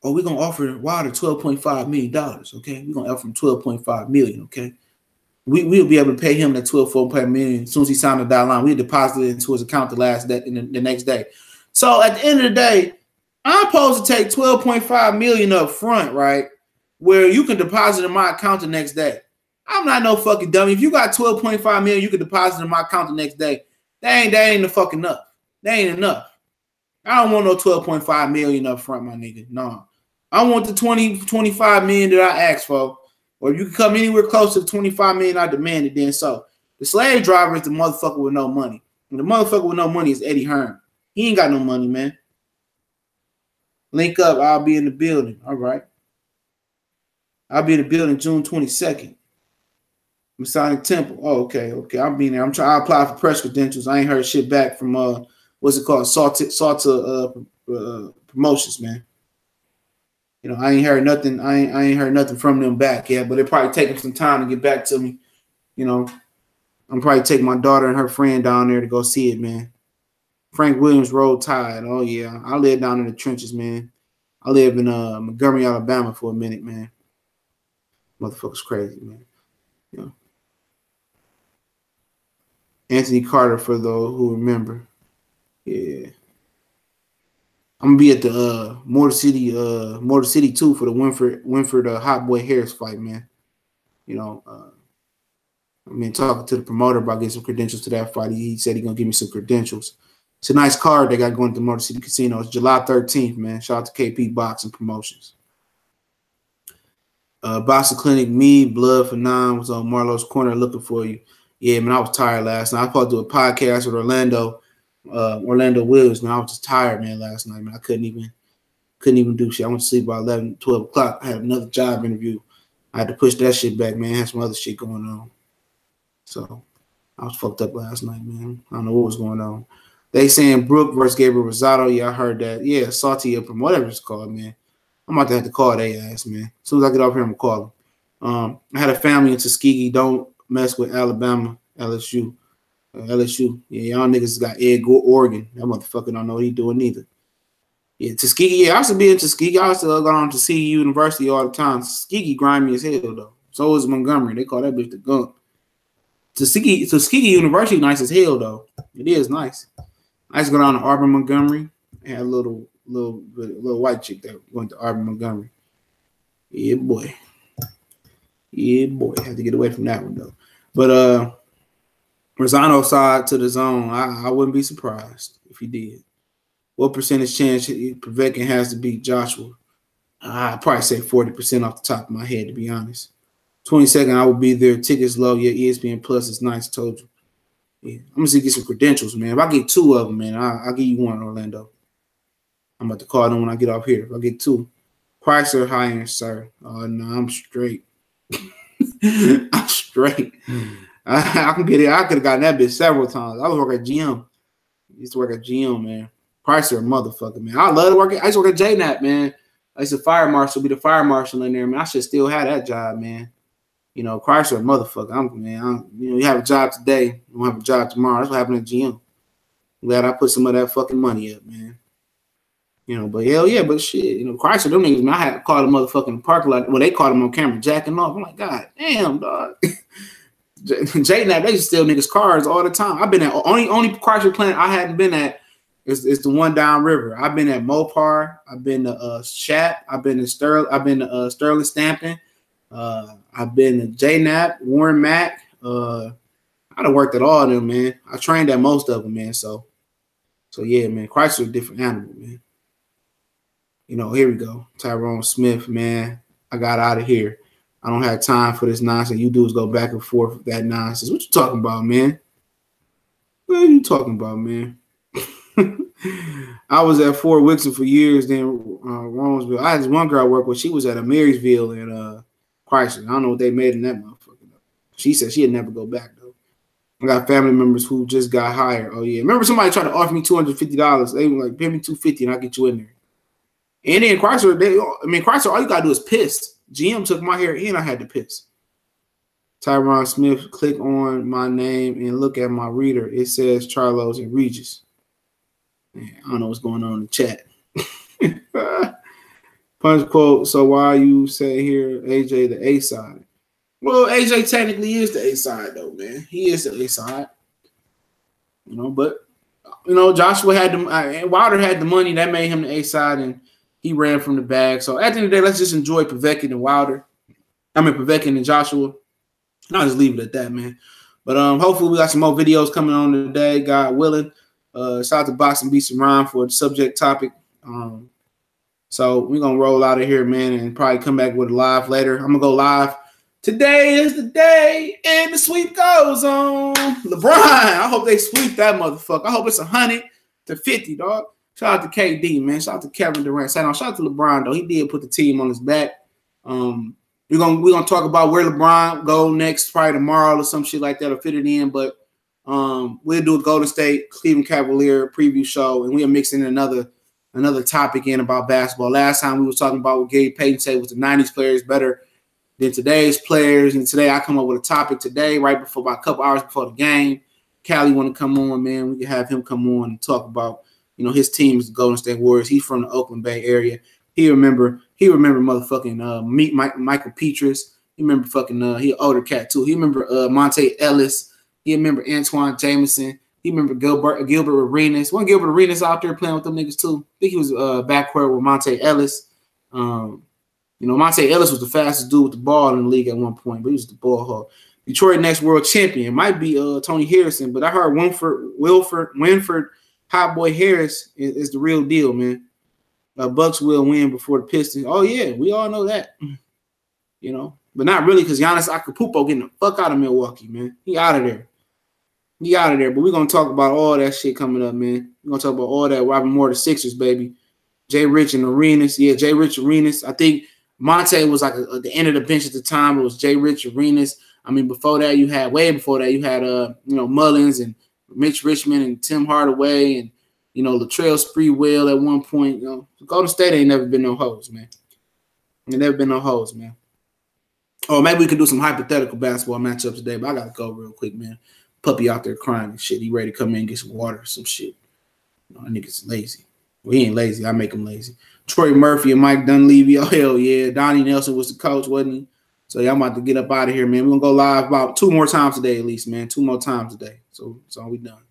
oh, we're going to offer Wilder $12.5 million, okay? We're going to offer him $12.5 million, okay? We'll be able to pay him that $12.5 million as soon as he signed the dotted line. We'll deposit it into his account the next day. So at the end of the day, I'm supposed to take $12.5 million up front, right? Where you can deposit in my account the next day. I'm not no fucking dummy. If you got $12.5 million, you can deposit in my account the next day. That ain't the fucking enough. That ain't enough. I don't want no $12.5 million up front, my nigga. No. I want the $25 million that I asked for. Or if you can come anywhere close to the $25 million I demanded, then so. The slave driver is the motherfucker with no money. And the motherfucker with no money is Eddie Hearn. He ain't got no money, man. Link up. I'll be in the building. All right. I'll be in the building June 22nd. Masonic Temple. Oh, okay. I'll be there. I apply for press credentials. I ain't heard shit back from what's it called? Salta Promotions, man. I ain't heard nothing. I ain't heard nothing from them back yet, but it probably taking some time to get back to me. I'm probably taking my daughter and her friend down there to go see it, man. Frank Williams Road Tide. Oh yeah. I live down in the trenches, man. I live in Montgomery, Alabama for a minute, man. Motherfucker's crazy, man. Anthony Carter, for those who remember. Yeah. I'm gonna be at the Motor City 2 for the Winford Hot Boy Harris fight, man. Talking to the promoter about getting some credentials to that fight. He said he's gonna give me some credentials. It's a nice card they got going to Motor City Casino. It's July 13th, man. Shout out to KP Boxing Promotions. Boxing Clinic, me, Blood for Nine was on Marlo's Corner looking for you. Yeah, man, I was tired last night. I was supposed to do a podcast with Orlando Williams, man. I was just tired, man, last night, man. I couldn't even do shit. I went to sleep by 11, 12 o'clock. I had another job interview. I had to push that shit back, man. I had some other shit going on. So I was fucked up last night, man. I don't know what was going on. They saying Brooke versus Gabriel Rosado. Yeah, I heard that. Yeah, Salty up from whatever it's called, man. I'm about to have to call their ass, man. As soon as I get off here, I'm going to call them. I had a family in Tuskegee. Don't mess with Alabama, LSU. LSU. Yeah, y'all niggas got Ed Oregon. That motherfucker don't know what he doing neither. Yeah, Tuskegee. Yeah, I used to be in Tuskegee. I used to go on to Tuskegee University all the time. Tuskegee grimy as hell though. So is Montgomery. They call that bitch the Gump. Tuskegee University nice as hell though. It is nice. I used to go down to Auburn Montgomery. I had a little white chick that went to Auburn Montgomery. Yeah, boy. Yeah, boy. Had to get away from that one though. But Rosano side to the zone. I wouldn't be surprised if he did. What percentage chance Povetkin has to beat Joshua? I'd probably say 40% off the top of my head, to be honest. 22nd, I will be there. Tickets low. Yeah, ESPN Plus is nice. Told you. Yeah, I'm gonna see get some credentials, man. If I get 2 of them, man, I'll give you one, Orlando. I'm about to call them when I get off here. If I get 2, price or high end, sir. Oh no, I'm straight. I'm straight. I can get it. I could have gotten that bitch several times. I was working at GM. I used to work at GM, man. Price or motherfucker, man. I love to work. I used to work at JNAP, man. I used to fire marshal, be the fire marshal in there, man. I should still have that job, man. You know, Chrysler, motherfucker. You have a job today, you don't have a job tomorrow. That's what happened at GM. I'm glad I put some of that fucking money up, man. You know, but hell yeah, but shit, you know, Chrysler, them niggas, man, I had to call the motherfucking parking lot. Well, they caught him on camera jacking off. I'm like, God damn, dog. JNAP, they just steal niggas' cars all the time. I've been at only Chrysler plant I hadn't been at is the one downriver. I've been at Mopar. I've been to Shat. I've been to Sterling. I've been to Sterling Stamping. I've been to JNAP, Warren Mack. I done worked at all of them, man. I trained at most of them, man. So yeah, man. Chrysler a different animal, man. You know, here we go. Tyrone Smith, man. I got out of here. I don't have time for this nonsense. You dudes go back and forth with that nonsense. What you talking about, man? What are you talking about, man? I was at Fort Wixon for years, then Romesville. I had this one girl I worked with. She was at a Marysville in Chrysler. I don't know what they made in that motherfucker. She said she'd never go back, though. I got family members who just got hired. Oh, yeah. Remember somebody tried to offer me $250. They were like, pay me $250 and I'll get you in there. And then Chrysler, Chrysler, all you got to do is piss. GM took my hair and I had to piss. Tyron Smith, click on my name and look at my reader. It says Charlos and Regis. Man, I don't know what's going on in the chat. Punch quote, so why you say here AJ the A side? Well, AJ technically is the A side though, man. He is the A side. You know, but you know, Joshua had the Wilder had the money that made him the A side, and he ran from the bag. So at the end of the day, let's just enjoy Povetkin and Wilder. Povetkin and Joshua. And I'll just leave it at that, man. But hopefully we got some more videos coming on today, God willing. Shout out to Boxing Beats and Rhyme for the subject topic. So we're gonna roll out of here, man, and probably come back with a live later. I'm gonna go live. Today is the day, and the sweep goes on. LeBron, I hope they sweep that motherfucker. I hope it's 100-50, dog. Shout out to KD, man. Shout out to Kevin Durant. Shout out to LeBron, though. He did put the team on his back. We're gonna talk about where LeBron go next, probably tomorrow or some shit like that, or fit it in. But we'll do a Golden State Cleveland Cavalier preview show, and we'll mix in another topic in about basketball. Last time we was talking about what Gary Payton said was the 90s players better than today's players, and today I come up with a topic today, right before about a couple hours before the game. Callie want to come on, man. We can have him come on and talk about, you know, his team is the Golden State Warriors. He's from the Oakland Bay area. He remember motherfucking Michael Petrus. He remember fucking he an older cat too. He remember Monte Ellis. He remember Antoine Jameson. He remember Gilbert Arenas. One Gilbert Arenas out there playing with them niggas too. I think he was backcourt with Monte Ellis. You know, Monte Ellis was the fastest dude with the ball in the league at one point, but he was the ball hog. Detroit next world champion might be Tony Harrison, but I heard Winford Hot Boy Harris is the real deal, man. Bucks will win before the Pistons. Oh yeah, we all know that. You know, but not really, because Giannis Antetokounmpo getting the fuck out of Milwaukee, man. He out of there. But we're gonna talk about all that shit coming up, man. We're gonna talk about all that. Robin Moore, the Sixers, baby. Jay Rich and Arenas. Yeah, Jay Rich Arenas. I think Monte was like at the end of the bench at the time. It was Jay Rich Arenas. I mean, before that, you had Mullins and Mitch Richmond and Tim Hardaway and, you know, Latrell Sprewell at one point. You know, Golden State ain't never been no hoes, man. Ain't never been no hoes, man. Or maybe we could do some hypothetical basketball matchups today, but I gotta go real quick, man. puppy out there crying and shit. He ready to come in and get some water or some shit. You know, that nigga's lazy. Well, he ain't lazy. I make him lazy. Troy Murphy and Mike Dunleavy. Oh, hell yeah. Donnie Nelson was the coach, wasn't he? So, yeah, I'm about to get up out of here, man. We're going to go live about 2 more times today at least, man. 2 more times today. So we done.